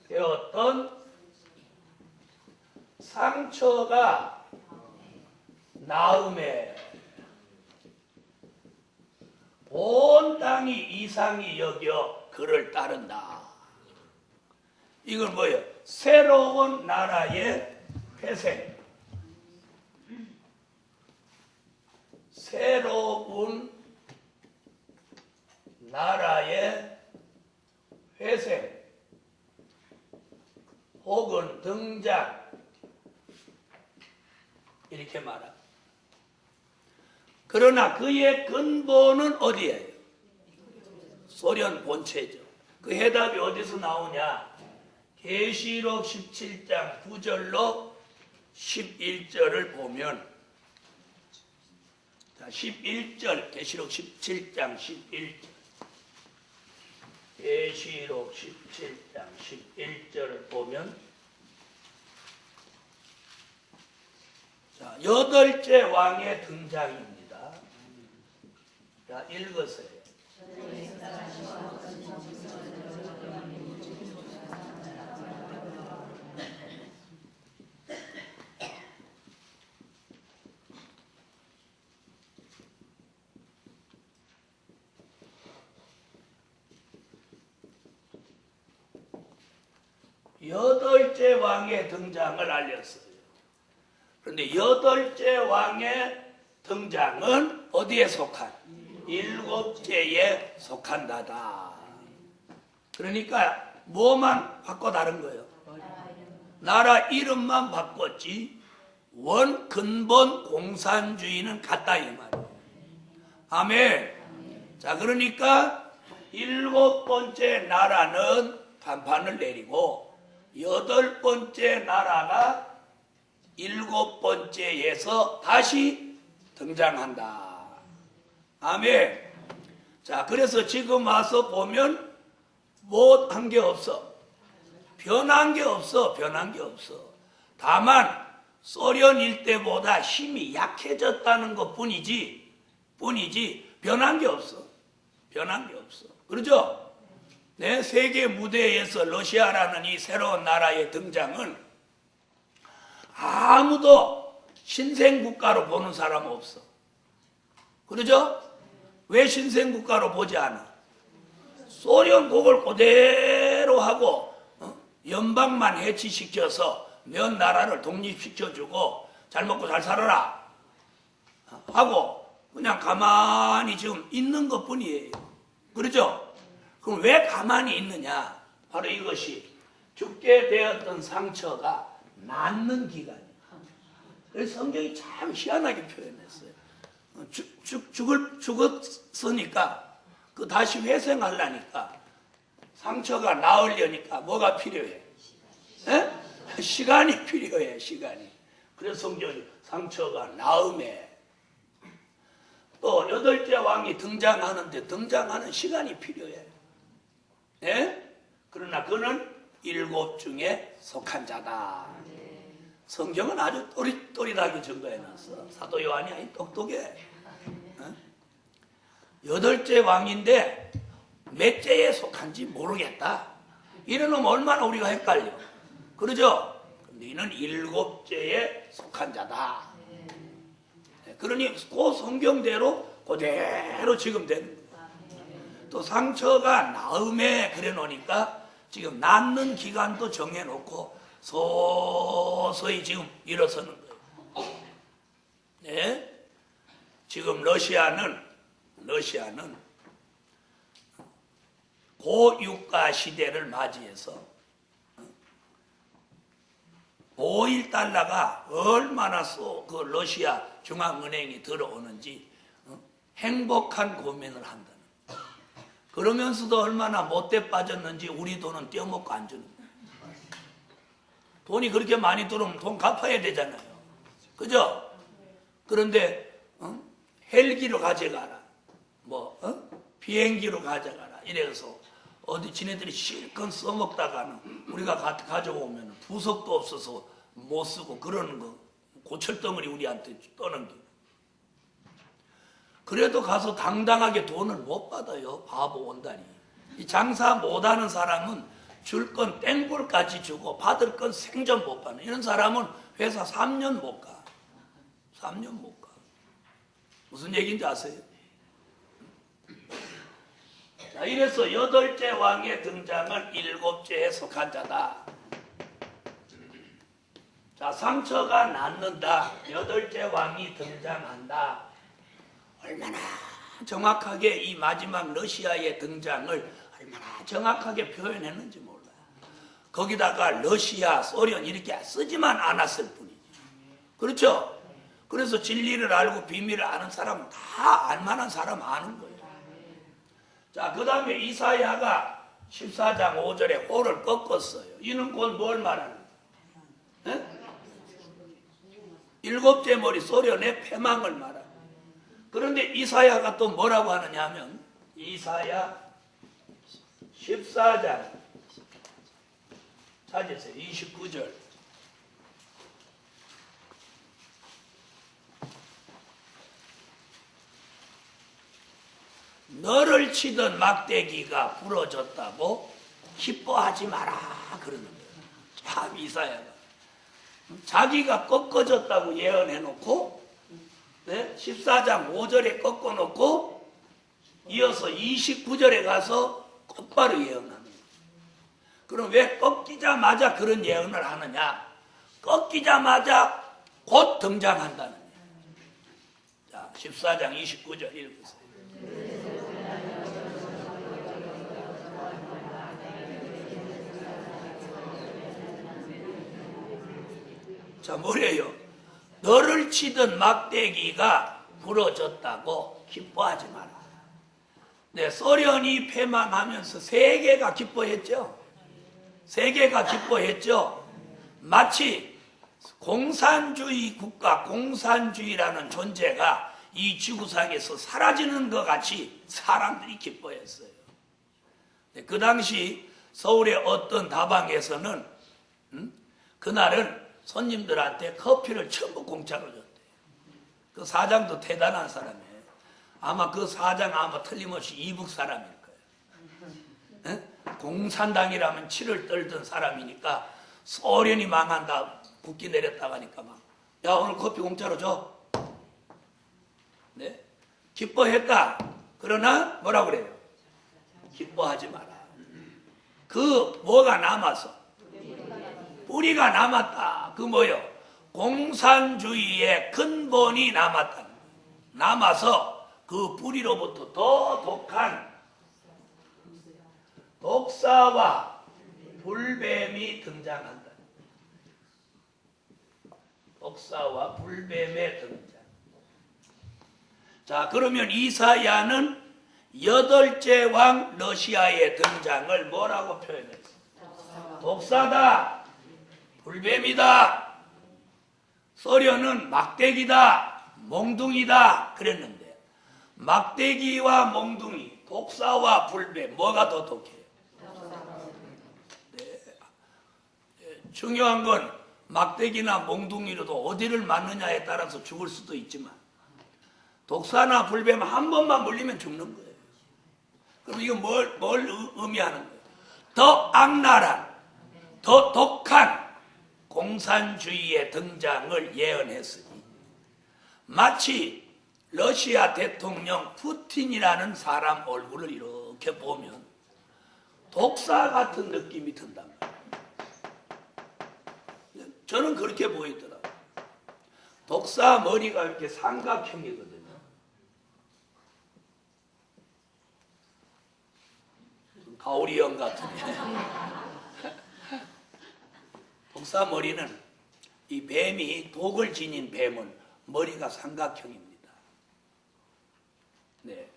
되었던 상처가 나음에 온 땅이 이상히 여겨 그를 따른다. 이건 뭐예요? 새로운 나라의 회생. 새로운 나라의 회생 혹은 등장 이렇게 말합니다. 그러나 그의 근본은 어디예요? 소련 본체죠. 그 해답이 어디서 나오냐? 계시록 17장 9절로 11절을 보면, 자, 11절, 계시록 17장 11절. 계시록 17장 11절을 보면, 자, 여덟째 왕의 등장입니다. 자, 읽으세요. 여덟째 왕의 등장을 알렸어요. 그런데 여덟째 왕의 등장은 어디에 속한? 일곱째에 속한다다. 그러니까 뭐만 바꿔 다른 거예요? 나라 이름만 바꿨지 원 근본 공산주의는 같다 이 말이에요. 아멘. 자, 그러니까 일곱 번째 나라는 판판을 내리고 여덟 번째 나라가 일곱 번째에서 다시 등장한다. 아멘. 자, 그래서 지금 와서 보면 뭐 한 게 없어. 변한 게 없어. 변한 게 없어. 다만 소련 일대보다 힘이 약해졌다는 것 뿐이지 변한 게 없어. 변한 게 없어. 그렇죠? 네, 세계 무대에서 러시아라는 이 새로운 나라의 등장은 아무도 신생국가로 보는 사람 없어. 그러죠? 왜 신생국가로 보지 않아? 소련국을 그대로 하고 연방만 해치시켜서 몇 나라를 독립시켜주고 잘 먹고 잘 살아라 하고 그냥 가만히 지금 있는 것뿐이에요. 그렇죠? 그럼 왜 가만히 있느냐? 바로 이것이 죽게 되었던 상처가 낫는 기간이에요. 그래서 성경이 참 희한하게 표현했어요. 죽었으니까 그 다시 회생하려니까 상처가 나으려니까 뭐가 필요해? 에? 시간이 필요해. 시간이. 그래서 성경이 상처가 나음에 또 여덟째 왕이 등장하는데 등장하는 시간이 필요해. 예? 그러나 그는 7 중에 속한 자다. 성경은 아주 또릿또릿하게 증거해놨어. 사도 요한이 아니 똑똑해. 8째 왕인데 몇째에 속한지 모르겠다. 이러면 얼마나 우리가 헷갈려. 그러죠? 너는 7째에 속한 자다. 그러니 그 성경대로 그대로 지금 되는 거야. 또 상처가 나음에 그래 놓으니까 지금 낫는 기간도 정해놓고 서서히 지금 일어서는 거예요. 네? 지금 러시아는 고유가 시대를 맞이해서 5.1달러가 얼마나 그 러시아 중앙은행이 들어오는지 행복한 고민을 한다는 거예요. 그러면서도 얼마나 못돼 빠졌는지 우리 돈은 떼어먹고 안 주는 거예요. 돈이 그렇게 많이 들어오면 돈 갚아야 되잖아요. 그죠? 그런데 헬기로 가져가라, 비행기로 가져가라 이래서 어디 지네들이 실컷 써먹다가는 우리가 가져오면 부석도 없어서 못 쓰고 그러는 거, 고철덩어리 우리한테 떠넘기. 그래도 가서 당당하게 돈을 못 받아요. 바보 온다니. 이 장사 못하는 사람은 줄 건 땡볼까지 주고 받을 건 생전 못 받는, 이런 사람은 회사 3년 못 가. 3년 못 가. 무슨 얘기인지 아세요? 자, 이래서 8째 왕의 등장은 7째에 속한 자다. 자, 상처가 낫는다. 8째 왕이 등장한다. 얼마나 정확하게 이 마지막 러시아의 등장을 얼마나 정확하게 표현했는지 몰라요. 거기다가 러시아, 소련 이렇게 쓰지만 않았을 뿐이지. 그렇죠? 그래서 진리를 알고 비밀을 아는 사람은 다 알만한 사람 아는 거예요. 자, 그 다음에 이사야가 14장 5절에 호를 꺾었어요. 이는 곧 뭘 말하는 거예요? 7째 머리 소련의 패망을 말합니다. 그런데 이사야가 또 뭐라고 하느냐 하면 이사야 14장 찾으세요. 29절. 너를 치던 막대기가 부러졌다고 기뻐하지 마라 그러는 거예요. 참 이사야가 자기가 꺾어졌다고 예언해놓고 14장 5절에 꺾어놓고 이어서 29절에 가서 곧바로 예언하는 거예요. 그럼 왜 꺾이자마자 그런 예언을 하느냐? 꺾이자마자 곧 등장한다는 거예요. 자, 14장 29절 읽으세요. 자, 뭐래요? 너를 치던 막대기가 부러졌다고 기뻐하지 마라. 네, 소련이 패망하면서 세계가 기뻐했죠. 세계가 기뻐했죠. 마치 공산주의 국가, 공산주의라는 존재가 이 지구상에서 사라지는 것 같이 사람들이 기뻐했어요. 네, 그 당시 서울의 어떤 다방에서는 그날은 손님들한테 커피를 전부 공짜로 줬대요. 그 사장도 대단한 사람이에요. 아마 그 사장 아마 틀림없이 이북 사람일 거예요. 에? 공산당이라면 치를 떨던 사람이니까 소련이 망한다, 국기 내렸다고 하니까 막, 야, 오늘 커피 공짜로 줘. 네? 기뻐했다. 그러나 뭐라 그래요? 기뻐하지 마라. 그 뭐가 남아서? 뿌리가 남았다. 그 뭐요? 공산주의의 근본이 남았다. 남아서 그 뿌리로부터 더 독한 독사와 불뱀이 등장한다. 독사와 불뱀의 등장. 자, 그러면 이사야는 8째 왕 러시아의 등장을 뭐라고 표현했어요? 독사다. 불뱀이다. 소련은 막대기다. 몽둥이다. 그랬는데 막대기와 몽둥이, 독사와 불뱀 뭐가 더 독해요? 중요한 건 막대기나 몽둥이로도 어디를 맞느냐에 따라서 죽을 수도 있지만 독사나 불뱀 한 번만 물리면 죽는 거예요. 그럼 이거 뭘 의미하는 거예요? 더 악랄한, 더 독한 공산주의의 등장을 예언했으니 마치 러시아 대통령 푸틴이라는 사람 얼굴을 이렇게 보면 독사 같은 느낌이 든단 말이에요. 저는 그렇게 보이더라고요. 독사 머리가 이렇게 삼각형이거든요. 가오리 형 같은데. 독사 머리는 이 뱀이 독을 지닌 뱀은 머리가 삼각형입니다. 네.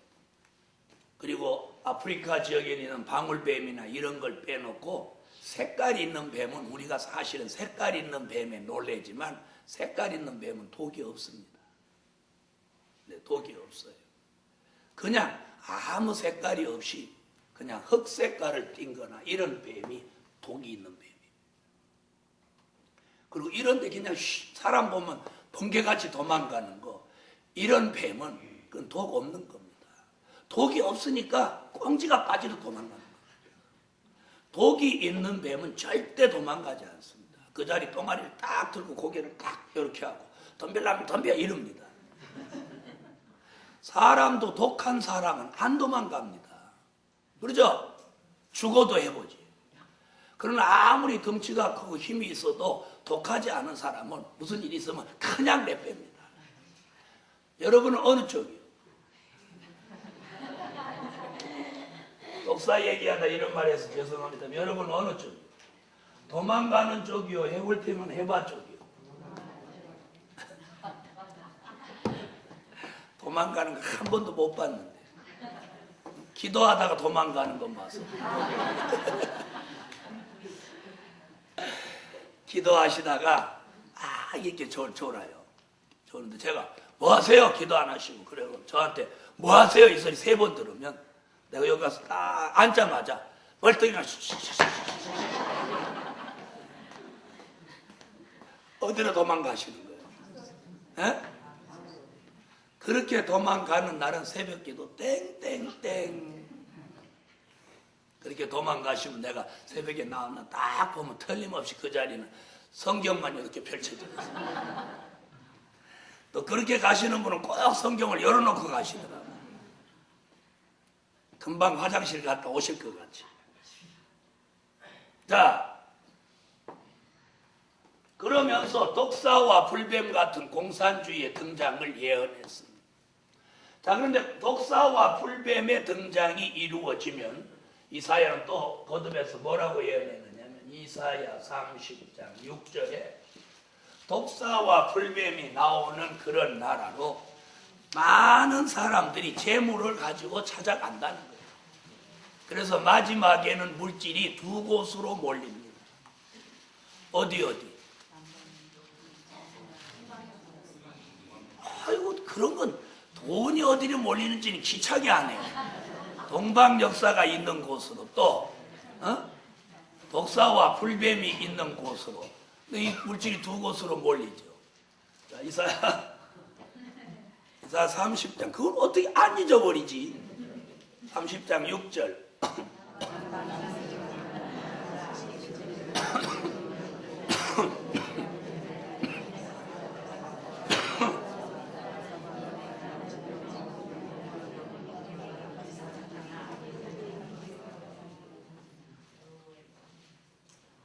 그리고 아프리카 지역에 있는 방울뱀이나 이런 걸 빼놓고 색깔 있는 뱀은 우리가 사실은 색깔 있는 뱀에 놀래지만 색깔 있는 뱀은 독이 없습니다. 네, 독이 없어요. 그냥 아무 색깔이 없이 그냥 흑 색깔을 띤 거나 이런 뱀이 독이 있는 뱀이에요. 그리고 이런데 그냥 사람 보면 번개같이 도망가는 거, 이런 뱀은 그건 독 없는 겁니다. 독이 없으니까 꽁지가 빠지도 도망가는 거예요. 독이 있는 뱀은 절대 도망가지 않습니다. 그 자리 똥아리를 딱 들고 고개를 딱 이렇게 하고 덤벼라면 덤벼 이럽니다. 사람도 독한 사람은 안 도망갑니다. 그러죠? 죽어도 해보지. 그러나 아무리 덩치가 크고 힘이 있어도 독하지 않은 사람은 무슨 일이 있으면 그냥 내뺍니다. 여러분은 어느 쪽이요? 독사 얘기하다 이런 말 해서 죄송합니다. 여러분은 어느 쪽이요? 도망가는 쪽이요? 해볼 테면 해봐 쪽이요? 도망가는 거 한 번도 못 봤는데 기도하다가 도망가는 건 봐서 기도하시다가 이렇게 졸아요. 졸는데 제가 뭐 하세요? 기도 안 하시고 그래요. 저한테 뭐 하세요? 이 소리 3번 들으면 내가 여기 가서 딱 앉자마자 멀뚱이가 어디로 도망가시는 거예요? 에? 그렇게 도망가는 날은 새벽기도 땡땡땡 그렇게 도망가시면 내가 새벽에 나오면 딱 보면 틀림없이 그 자리는 성경만 이렇게 펼쳐져 있어요. 또 그렇게 가시는 분은 꼭 성경을 열어놓고 가시더라고요. 금방 화장실 갔다 오실 것 같이. 자, 그러면서 독사와 불뱀 같은 공산주의의 등장을 예언했습니다. 자, 그런데 독사와 불뱀의 등장이 이루어지면 이사야는 또 거듭해서 뭐라고 예언했느냐면 이사야 30장 6절에 독사와 불뱀이 나오는 그런 나라로 많은 사람들이 재물을 가지고 찾아간다는 거예요. 그래서 마지막에는 물질이 2곳으로 몰립니다. 어디? 아이고 그런 건 돈이 어디로 몰리는지는 기차게 안 해요. 동방 역사가 있는 곳으로 또 독사와 불뱀이 있는 곳으로 이 물질이 2곳으로 몰리죠. 자, 이사야 30장 그걸 어떻게 안 잊어버리지? 30장 6절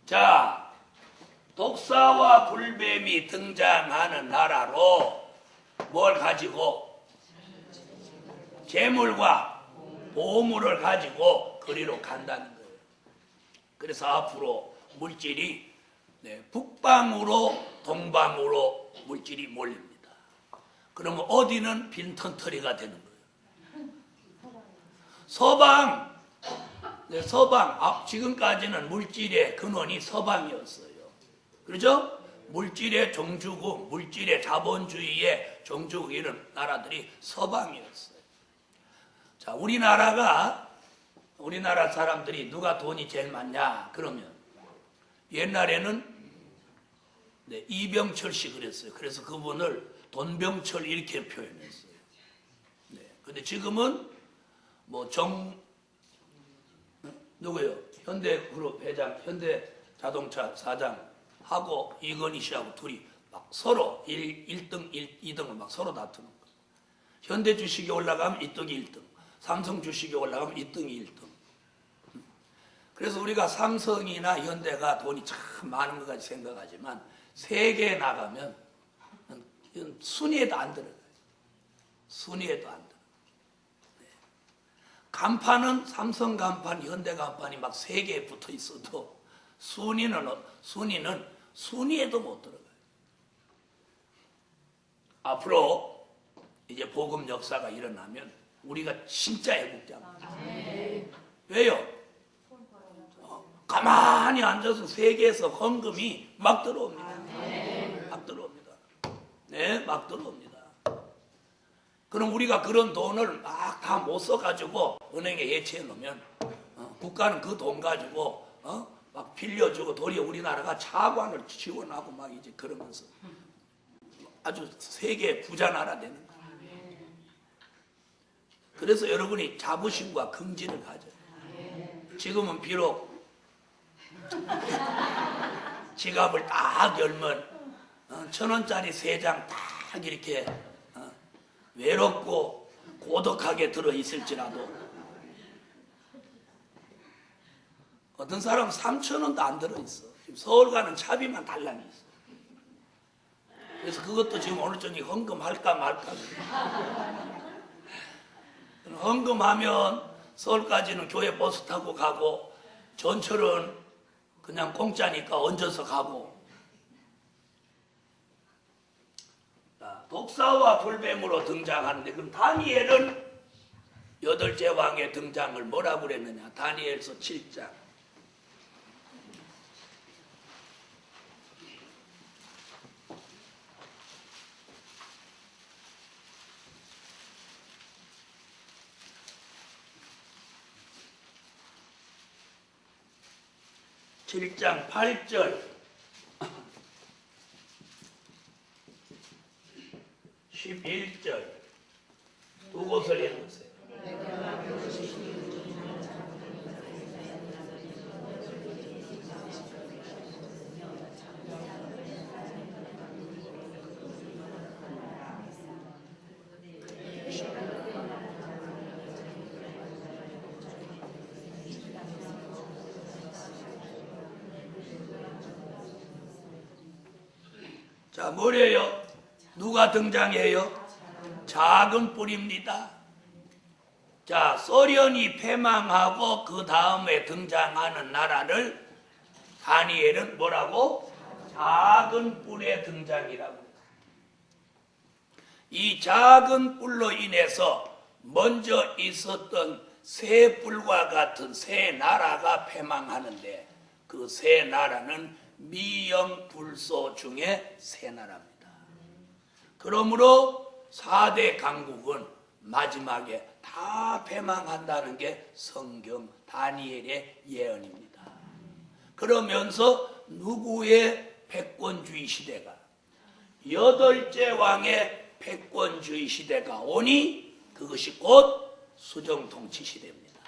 자, 독사와 불뱀이 등장하는 나라로 뭘 가지고? 재물과 보물을 가지고 그리로 간다는 거예요. 그래서 앞으로 물질이 북방으로 동방으로 물질이 몰립니다. 그러면 어디는 빈털터리가 되는 거예요? 서방, 지금까지는 물질의 근원이 서방이었어요. 그렇죠? 물질의 종주국, 물질의 자본주의의 종주국 이런 나라들이 서방이었어요. 자, 우리나라 사람들이 누가 돈이 제일 많냐? 그러면 옛날에는 네, 이병철 씨 그랬어요. 그래서 그분을 돈병철 이렇게 표현했어요. 네, 근데 지금은 뭐 누구요? 현대그룹 회장, 현대자동차 사장하고 이건희 씨하고 둘이 막 서로 1등, 2등을 막 서로 다투는 거예요. 현대 주식이 올라가면 이쪽이 1등, 삼성 주식이 올라가면 이등이 1등. 그래서 우리가 삼성이나 현대가 돈이 참 많은 것까지 생각하지만 세계에 나가면 순위에도 안 들어가요. 순위에도 안 들어가요. 네. 간판은 삼성 간판, 현대 간판이 막 세 개에 붙어 있어도 순위는 순위에도 못 들어가요. 앞으로 이제 복음 역사가 일어나면 우리가 진짜 애국자입니다. 왜요? 가만히 앉아서 세계에서 헌금이 막 들어옵니다. 막 들어옵니다. 네, 막 들어옵니다. 그럼 우리가 그런 돈을 막 다 못 써가지고 은행에 예치해 놓으면 국가는 그 돈 가지고 막 빌려주고 도리어 우리나라가 차관을 지원하고 막 이제 그러면서 아주 세계 부자 나라 되는 거예요. 그래서 여러분이 자부심과 긍지를 가져요. 지금은 비록 지갑을 딱 열면 1,000원짜리 3장 딱 이렇게 외롭고 고독하게 들어있을지라도 어떤 사람은 3,000원도 안 들어있어. 지금 서울 가는 차비만 달랑이 있어. 그래서 그것도 지금 오늘 저녁에 헌금할까 말까. 헌금하면 서울까지는 교회 버스 타고 가고 전철은 그냥 공짜니까 얹어서 가고. 독사와 불뱀으로 등장하는데 그럼 다니엘은 8째 왕의 등장을 뭐라고 그랬느냐. 다니엘서 7장 7장 8절 11절 두 곳을 읽으세요. 자, 뭐래요? 누가 등장해요? 작은 뿔입니다. 자, 소련이 패망하고 그 다음에 등장하는 나라를 다니엘은 뭐라고? 작은 뿔의 등장이라고. 이 작은 뿔로 인해서 먼저 있었던 새 뿔과 같은 새 나라가 패망하는데 그 새 나라는 미영불소 중에 새 나라입니다. 그러므로 4대 강국은 마지막에 다 패망한다는 게 성경 다니엘의 예언입니다. 그러면서 누구의 패권주의 시대가 8째 왕의 패권주의 시대가 오니 그것이 곧 수정통치 시대입니다.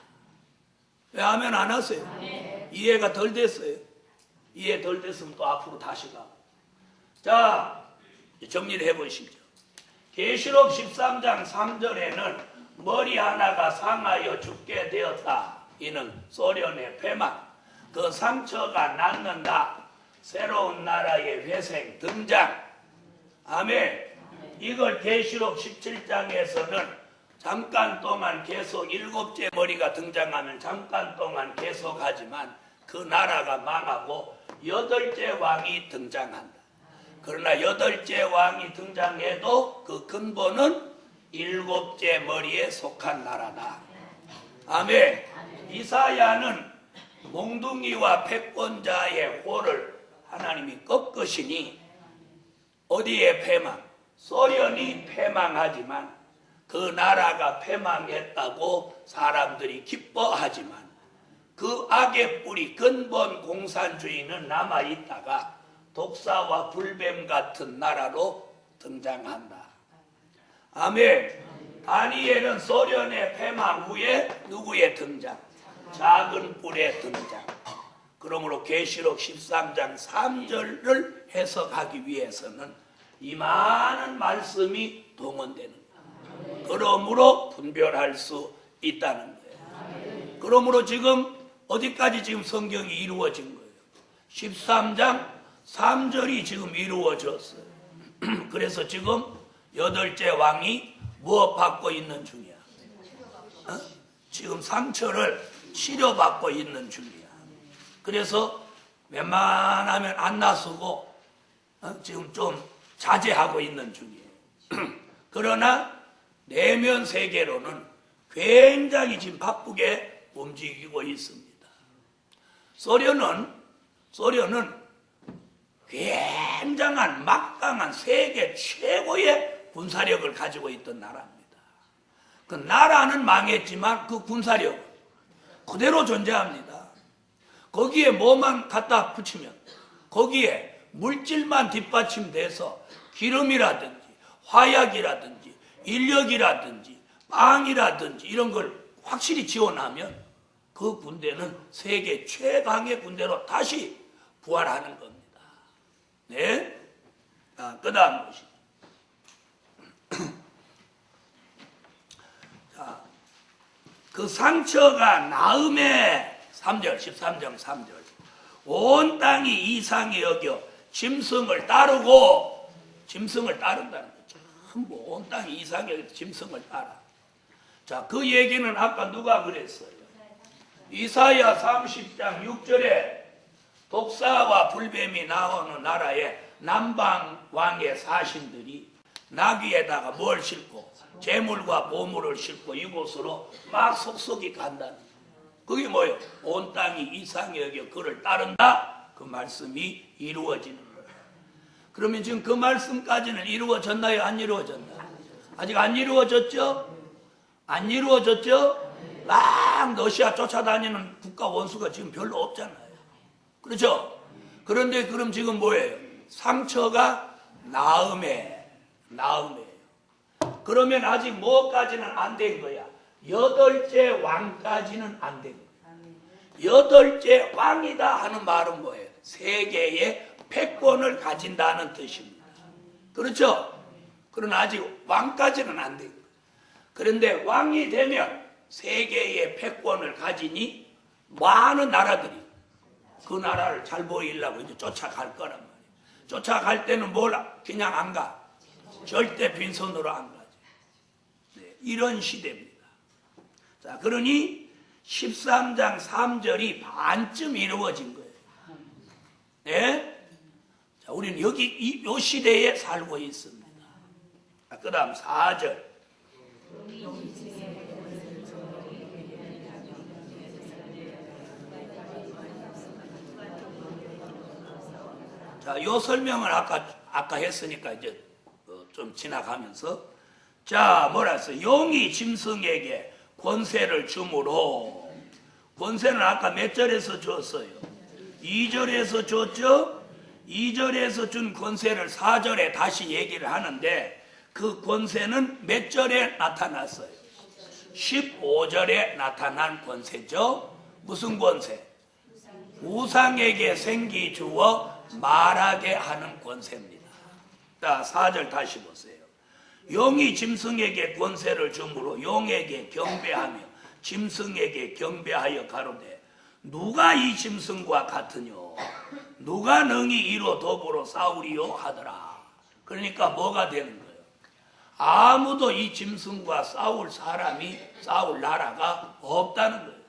왜 하면 안 하세요? 이해가 덜 됐어요. 이해 덜 됐으면 또 앞으로 다시 가. 자, 정리를 해보시죠. 계시록 13장 3절에는 머리 하나가 상하여 죽게 되었다. 이는 소련의 패망. 그 상처가 낫는다. 새로운 나라의 회생 등장. 아멘. 이걸 계시록 17장에서는 잠깐 동안 계속 7째 머리가 등장하면 잠깐 동안 계속하지만 그 나라가 망하고 8째 왕이 등장한다. 그러나 8째 왕이 등장해도 그 근본은 7째 머리에 속한 나라다. 아멘. 이사야는 몽둥이와 패권자의 호를 하나님이 꺾으시니 어디에 패망? 소련이 패망하지만 그 나라가 패망했다고 사람들이 기뻐하지만 그 악의 뿌리 근본 공산주의는 남아있다가 독사와 불뱀 같은 나라로 등장한다. 아멘. 다니엘은 소련의 패망 후에 누구의 등장? 작은 뿔의 등장. 그러므로 계시록 13장 3절을 해석하기 위해서는 이 많은 말씀이 동원되는 거예요. 그러므로 분별할 수 있다는 거예요. 그러므로 지금 어디까지 지금 성경이 이루어진 거예요? 13장 3절이 지금 이루어졌어요. 그래서 지금 8째 왕이 무엇 받고 있는 중이야? 지금 상처를 치료받고 있는 중이야. 그래서 웬만하면 안 나서고 지금 좀 자제하고 있는 중이에요. 그러나 내면 세계로는 굉장히 지금 바쁘게 움직이고 있습니다. 소련은 굉장한 막강한 세계 최고의 군사력을 가지고 있던 나라입니다. 그 나라는 망했지만 그 군사력 그대로 존재합니다. 거기에 뭐만 갖다 붙이면 거기에 물질만 뒷받침돼서 기름이라든지 화약이라든지 인력이라든지 빵이라든지 이런 걸 확실히 지원하면 그 군대는 세계 최강의 군대로 다시 부활하는 겁니다. 네? 그 다음 것이. 자, 그 상처가 나음에 3절, 13장 3절. 온 땅이 이상히 여겨 짐승을 따르고, 짐승을 따른다는 거죠. 전부 온 땅이 이상히 여겨 짐승을 따라. 자, 그 얘기는 아까 누가 그랬어요? 이사야 30장 6절에 독사와 불뱀이 나오는 나라에 남방 왕의 사신들이 나귀에다가 뭘 싣고 재물과 보물을 싣고 이곳으로 막 속속이 간다는 거예요. 그게 뭐예요? 온 땅이 이상히 여겨 그를 따른다. 그 말씀이 이루어지는 거예요. 그러면 지금 그 말씀까지는 이루어졌나요? 안 이루어졌나요? 아직 안 이루어졌죠? 안 이루어졌죠? 막 러시아 쫓아다니는 국가 원수가 지금 별로 없잖아요. 그렇죠? 그런데 그럼 지금 뭐예요? 상처가 나음이에요. 그러면 아직 뭐까지는 안 된 거야? 8째 왕까지는 안 된 거야. 8째 왕이다 하는 말은 뭐예요? 세계의 패권을 가진다는 뜻입니다. 그렇죠? 그러나 아직 왕까지는 안 된 거야. 그런데 왕이 되면 세계의 패권을 가지니 많은 나라들이 그 나라를 잘 보이려고 이제 쫓아갈 거란 말이에요. 쫓아갈 때는 그냥 안 가. 절대 빈손으로 안 가죠. 네, 이런 시대입니다. 자, 그러니 13장 3절이 반쯤 이루어진 거예요. 네? 자, 우리는 이 시대에 살고 있습니다. 그 다음 4절. 자, 요 설명을 아까 했으니까 이제 좀 지나가면서 자, 뭐라 했어요? 용이 짐승에게 권세를 주므로 권세는 아까 몇 절에서 줬어요? 2절에서 줬죠? 2절에서 준 권세를 4절에 다시 얘기를 하는데 그 권세는 몇 절에 나타났어요? 15절에 나타난 권세죠? 무슨 권세? 우상에게 생기 주어 말하게 하는 권세입니다. 자, 4절 다시 보세요. 용이 짐승에게 권세를 주므로 용에게 경배하며 짐승에게 경배하여 가로되 누가 이 짐승과 같으뇨? 누가 능히 이로 더불어 싸우리요 하더라. 그러니까 뭐가 되는 거예요? 아무도 이 짐승과 싸울 나라가 없다는 거예요.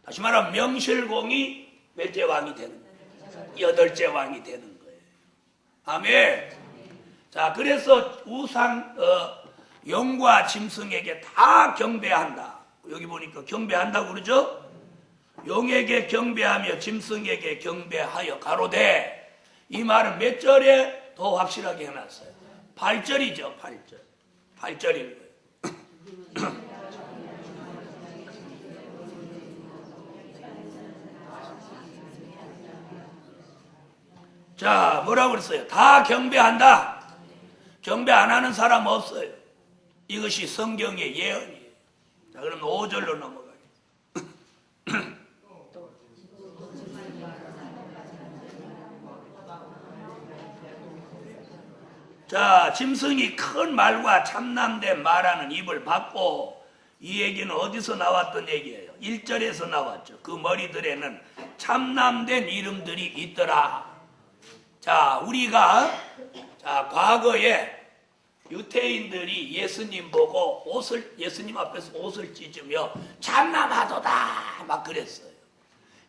다시 말하면 명실공히 몇째 왕이 되는 거예요? 8째 왕이 되는 거예요. 아멘. 자, 그래서 용과 짐승에게 다 경배한다. 여기 보니까 경배한다고 그러죠? 용에게 경배하며 짐승에게 경배하여 가로되 이 말은 몇 절에 더 확실하게 해놨어요? 8절이죠. 8절인 거예요. 자, 뭐라고 그랬어요? 다 경배한다. 경배 안 하는 사람 없어요. 이것이 성경의 예언이에요. 자, 그럼 5절로 넘어가요. 자, 짐승이 큰 말과 참남된 말하는 입을 받고, 이 얘기는 어디서 나왔던 얘기예요? 1절에서 나왔죠. 그 머리들에는 참남된 이름들이 있더라. 자, 우리가 과거에 유태인들이 예수님 보고 예수님 앞에서 옷을 찢으며 참남하도다 막 그랬어요.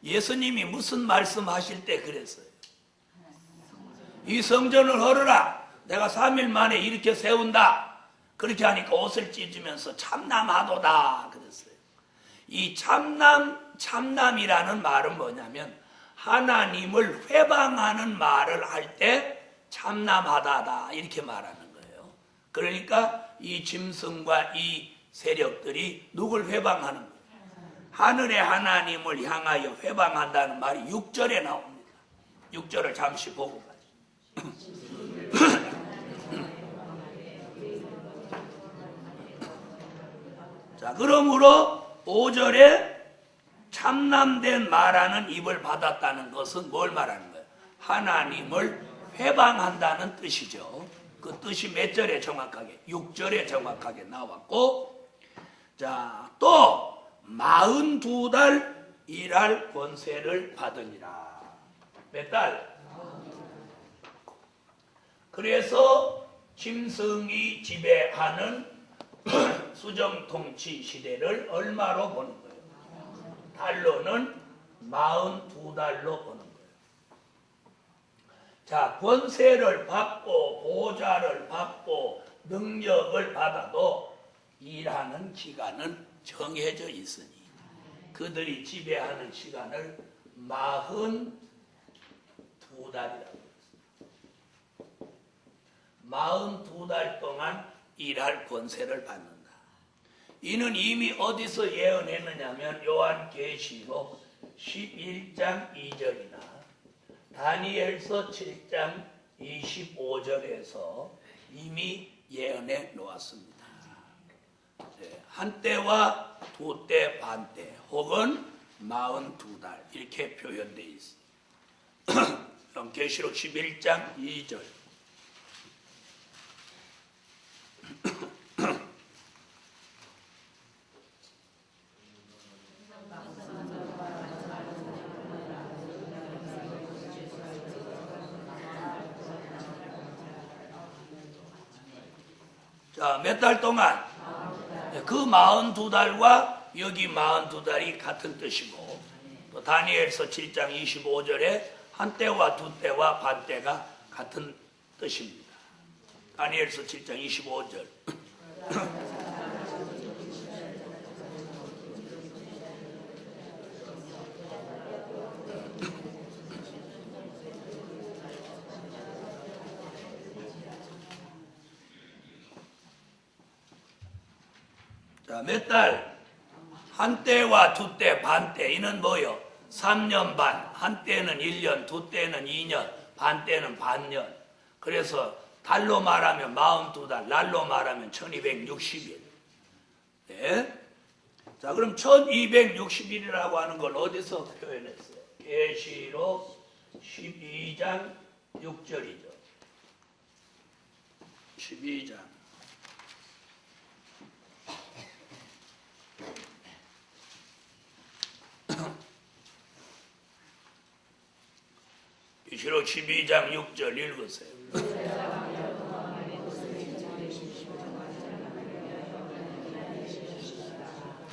예수님이 무슨 말씀하실 때 그랬어요? 이 성전을 헐어라. 내가 3일 만에 이렇게 세운다. 그렇게 하니까 옷을 찢으면서 참남하도다 그랬어요. 이 참남이라는 말은 뭐냐면 하나님을 회방하는 말을 할 때 참남하다다 이렇게 말하는 거예요. 그러니까 이 짐승과 이 세력들이 누굴 회방하는 거예요? 하늘의 하나님을 향하여 회방한다는 말이 6절에 나옵니다. 6절을 잠시 보고 가죠. 자, 그러므로 5절에 참남된 말하는 입을 받았다는 것은 뭘 말하는 거예요? 하나님을 회방한다는 뜻이죠. 그 뜻이 몇 절에 정확하게? 6절에 정확하게 나왔고, 자, 또 42달 일할 권세를 받으니라. 몇 달? 그래서 짐승이 지배하는 수정통치 시대를 얼마로 보는 거예요? 달로는 42달로 보는 거예요. 자, 권세를 받고 보좌를 받고 능력을 받아도 일하는 기간은 정해져 있으니 그들이 지배하는 시간을 42달이라고 했습니다. 42달 동안 일할 권세를 받는다. 이는 이미 어디서 예언했느냐면 요한계시록 11장 2절이나 다니엘서 7장 25절에서 이미 예언해 놓았습니다. 한때와 두때 반때 혹은 42달 이렇게 표현되어 있습니다. 계시록 11장 2절. 자, 몇 달 동안? 그 42달과 여기 42달이 같은 뜻이고, 또 다니엘서 7장 25절에 한때와 두때와 반때가 같은 뜻입니다. 다니엘서 7장 25절. 자, 몇 달? 한때와 두때, 반때. 이는 뭐요? 3년 반. 한때는 1년, 두때는 2년, 반때는 반년. 그래서 달로 말하면 42달, 날로 말하면 1260일. 네. 자, 그럼 1260일이라고 하는 걸 어디서 표현했어요? 계시록 12장 6절이죠. 12장. 계시록 12장 6절 읽으세요.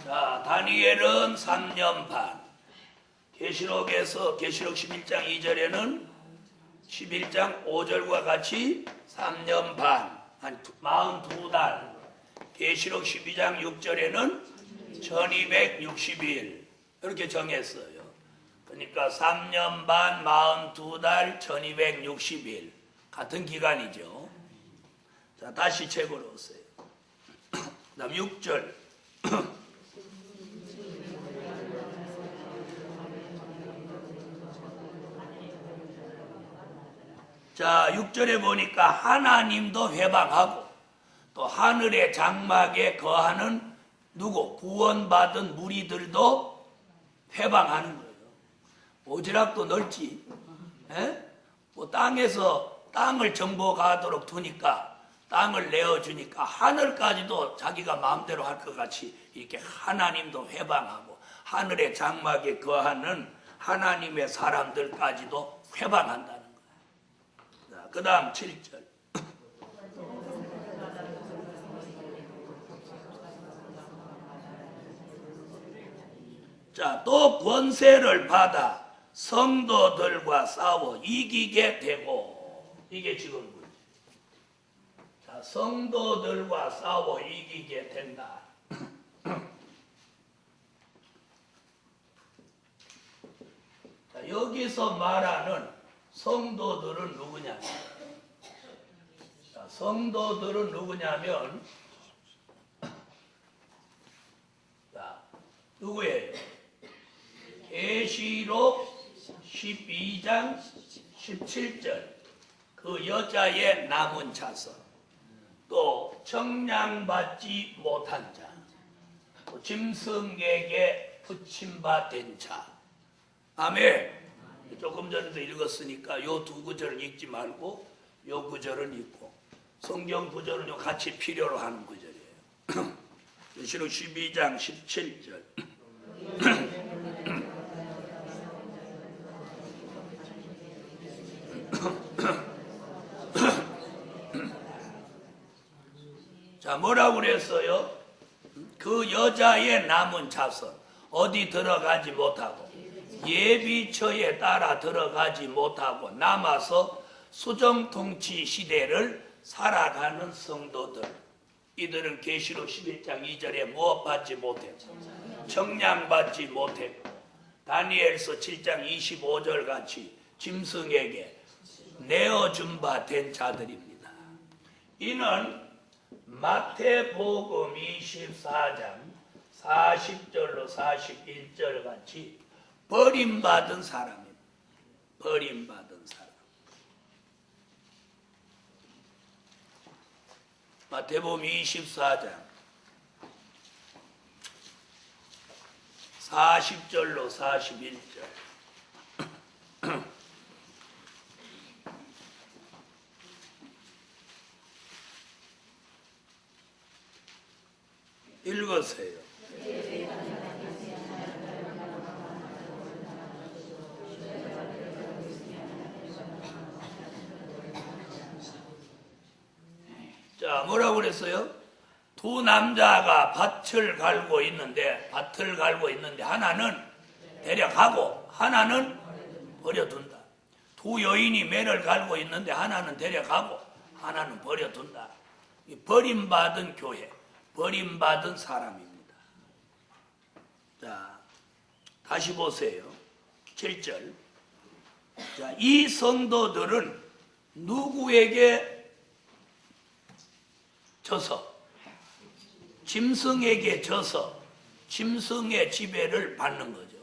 자, 다니엘은 3년 반. 계시록에서 계시록 11장 2절에는 11장 5절과 같이 3년 반, 한 42달. 계시록 12장 6절에는 1260일. 이렇게 정했어요. 그러니까 3년 반, 42달, 1260일. 같은 기간이죠. 자, 다시 책으로 오세요. 그 다음 6절. 자, 6절에 보니까 하나님도 회방하고 또 하늘의 장막에 거하는 누구? 구원받은 무리들도 회방하는 거예요. 오지랖도 넓지. 뭐 땅에서 땅을 정복하도록 두니까 땅을 내어주니까 하늘까지도 자기가 마음대로 할 것 같이 이렇게 하나님도 회방하고 하늘의 장막에 거하는 하나님의 사람들까지도 회방한다는 거예요. 그 다음 7절. 자, 또 권세를 받아 성도들과 싸워 이기게 되고, 이게 지금 문제. 자, 성도들과 싸워 이기게 된다. 자, 여기서 말하는 성도들은 누구냐? 자, 성도들은 누구냐면, 자, 누구예요? 계시록 12장 17절 그 여자의 남은 자손, 또 청량받지 못한 자, 또 짐승에게 붙임받은 자. 아멘. 조금 전에도 읽었으니까 요 두 구절을 읽지 말고 요 구절을 읽고, 성경 구절은 요 같이 필요로 하는 구절이에요. 계시록 12장 17절. 자, 뭐라고 그랬어요? 그 여자의 남은 자손, 어디 들어가지 못하고 예비처에 따라 들어가지 못하고 남아서 수정통치 시대를 살아가는 성도들, 이들은 계시록 11장 2절에 무엇 받지 못했고 청량받지 못했고 다니엘서 7장 25절 같이 짐승에게 내어준 바 된 자들입니다. 이는 마태복음 24장 40절로 41절 같이 버림받은 사람입니다. 버림받은 사람. 마태복음 24장 40절로 41절. 읽으세요. 자, 뭐라고 그랬어요? 두 남자가 밭을 갈고 있는데 하나는 데려가고 하나는 버려둔다. 두 여인이 매를 갈고 있는데 하나는 데려가고 하나는 버려둔다. 버림받은 교회, 버림받은 사람입니다. 자, 다시 보세요. 7절. 자, 이 성도들은 누구에게 져서? 짐승에게 져서 짐승의 지배를 받는 거죠.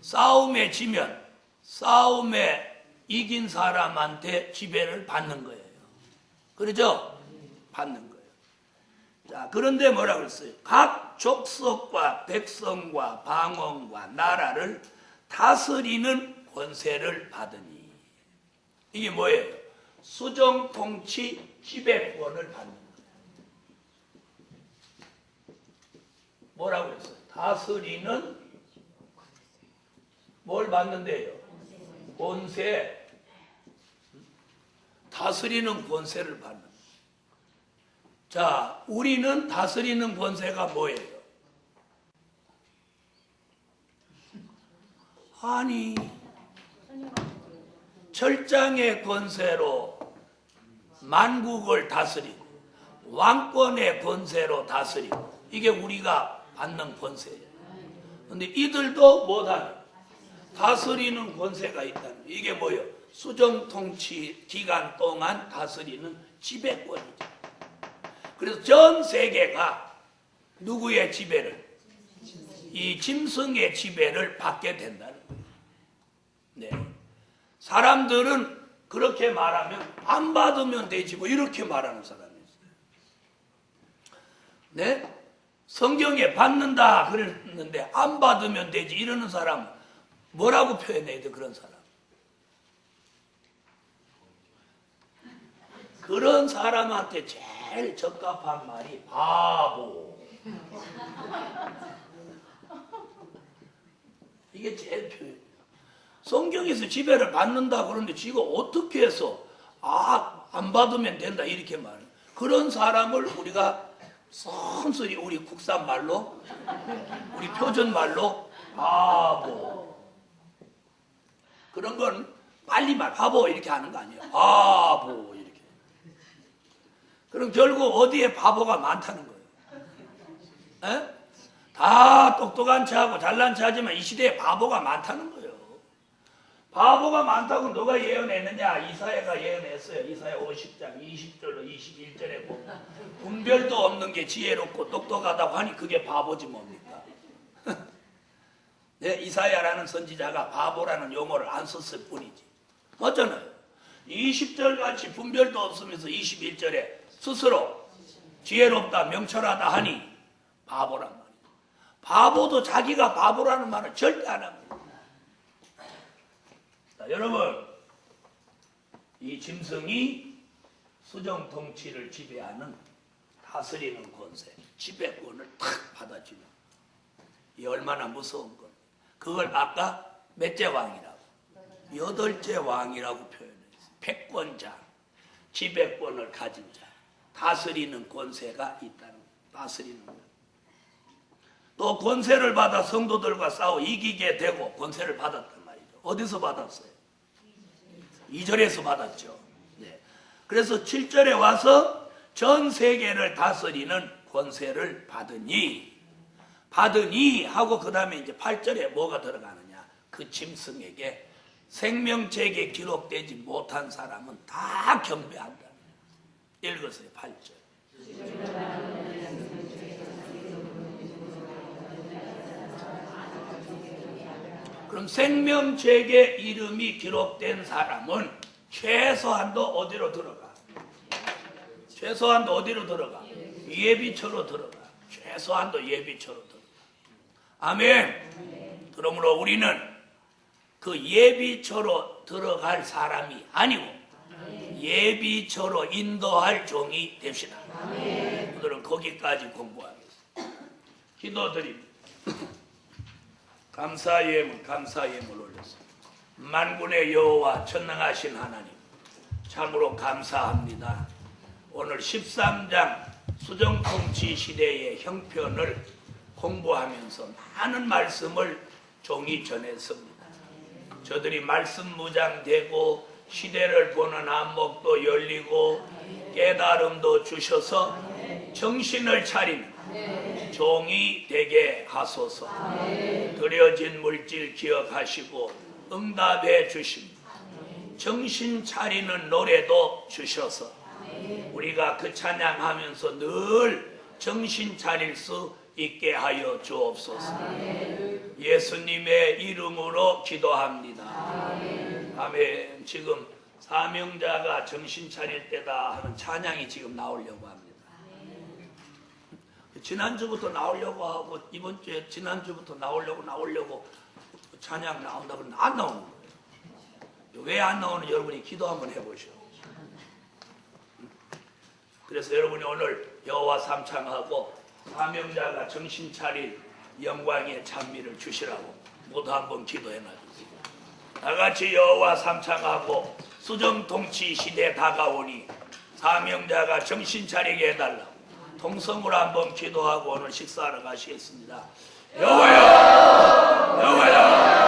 싸움에 지면 싸움에 이긴 사람한테 지배를 받는 거예요. 그렇죠? 받는 거예요. 자, 그런데 뭐라고 했어요? 각 족속과 백성과 방언과 나라를 다스리는 권세를 받으니. 이게 뭐예요? 수정 통치 지배권을 받는 거예요. 뭐라고 했어요? 다스리는 뭘 받는데요? 권세. 다스리는 권세를 받는 거예요. 자, 우리는 다스리는 권세가 뭐예요? 아니, 철장의 권세로 만국을 다스리고 왕권의 권세로 다스리고, 이게 우리가 받는 권세예요. 그런데 이들도 못하는 다스리는 권세가 있다는, 이게 뭐예요? 수정통치 기간 동안 다스리는 지배권이죠. 그래서 전 세계가 누구의 지배를? 이 짐승의 지배를 받게 된다는 거예요. 네. 사람들은 그렇게 말하면 안 받으면 되지 뭐 이렇게 말하는 사람이 있어요. 네? 성경에 받는다 그랬는데 안 받으면 되지 이러는 사람 뭐라고 표현해야 돼? 그런 사람. 그런 사람한테 제일 적합한 말이 바보. 이게 제일 표현이에요. 성경에서 지배를 받는다 그러는데 지가 어떻게 해서 안 받으면 된다 이렇게 말해요. 그런 사람을 우리가 선수리 우리 국산 말로 우리 표준 말로 바보. 그런 건 빨리 말 바보 이렇게 하는 거 아니에요. 바보 이렇게. 그럼 결국 어디에 바보가 많다는 거예요. 에? 다 똑똑한 척하고 잘난 척하지만 이 시대에 바보가 많다는 거예요. 바보가 많다고 누가 예언했느냐? 이사야가 예언했어요. 이사야 50장 20절로 21절에 보면 분별도 없는 게 지혜롭고 똑똑하다고 하니 그게 바보지 뭡니까? 네, 이사야라는 선지자가 바보라는 용어를 안 썼을 뿐이지. 맞잖아요. 20절 같이 분별도 없으면서 21절에 스스로 지혜롭다 명철하다 하니 바보란 말이에요. 바보도 자기가 바보라는 말은 절대 안 합니다. 자, 여러분, 이 짐승이 수정 통치를 지배하는 다스리는 권세, 지배권을 탁 받아주면 이 얼마나 무서운 겁니까? 그걸 아까 몇째 왕이라고? 8째 왕이라고 표현했어요. 패권자, 지배권을 가진 자, 다스리는 권세가 있다는 거예요. 다스리는 거예요. 또 권세를 받아 성도들과 싸워 이기게 되고 권세를 받았단 말이죠. 어디서 받았어요? 2절에서 받았죠. 네. 그래서 7절에 와서 전 세계를 다스리는 권세를 받으니 하고 그 다음에 이제 8절에 뭐가 들어가느냐? 그 짐승에게 생명책에 기록되지 못한 사람은 다 경배한다. 읽으세요. 8절. 그럼 생명책에 이름이 기록된 사람은 최소한도 어디로 들어가? 최소한도 어디로 들어가? 예비처로 들어가. 최소한도 예비처로 들어가. 아멘. 그러므로 우리는 그 예비처로 들어갈 사람이 아니고 예비처로 인도할 종이 됩시다. 오늘은 거기까지 공부하겠습니다. 기도드립니다. 감사의 예물 올렸습니다. 만군의 여호와 전능하신 하나님 참으로 감사합니다. 오늘 13장 수정통치 시대의 형편을 공부하면서 많은 말씀을 종이 전했습니다. 저들이 말씀 무장되고 시대를 보는 안목도 열리고 깨달음도 주셔서 정신을 차리는 종이 되게 하소서. 드려진 물질 기억하시고 응답해 주십니다. 정신 차리는 노래도 주셔서 우리가 그 찬양하면서 늘 정신 차릴 수 있게 하여 주옵소서. 예수님의 이름으로 기도합니다. 아멘. 지금 사명자가 정신 차릴 때다 하는 찬양이 지금 나오려고 합니다. 지난주부터 나오려고 하고 이번 주에 지난주부터 나오려고 찬양 나온다 그러는데 안 나오는 거예요. 왜 안 나오는지 여러분이 기도 한번 해보시오. 그래서 여러분이 오늘 여호와 삼창하고 사명자가 정신 차릴 영광의 찬미를 주시라고 모두 한번 기도해 놔주세요. 다같이 여호와 삼창하고 수정통치 시대 다가오니 사명자가 정신 차리게 해달라고 통성으로 한번 기도하고 오늘 식사하러 가시겠습니다. 여호와여, 여호와여.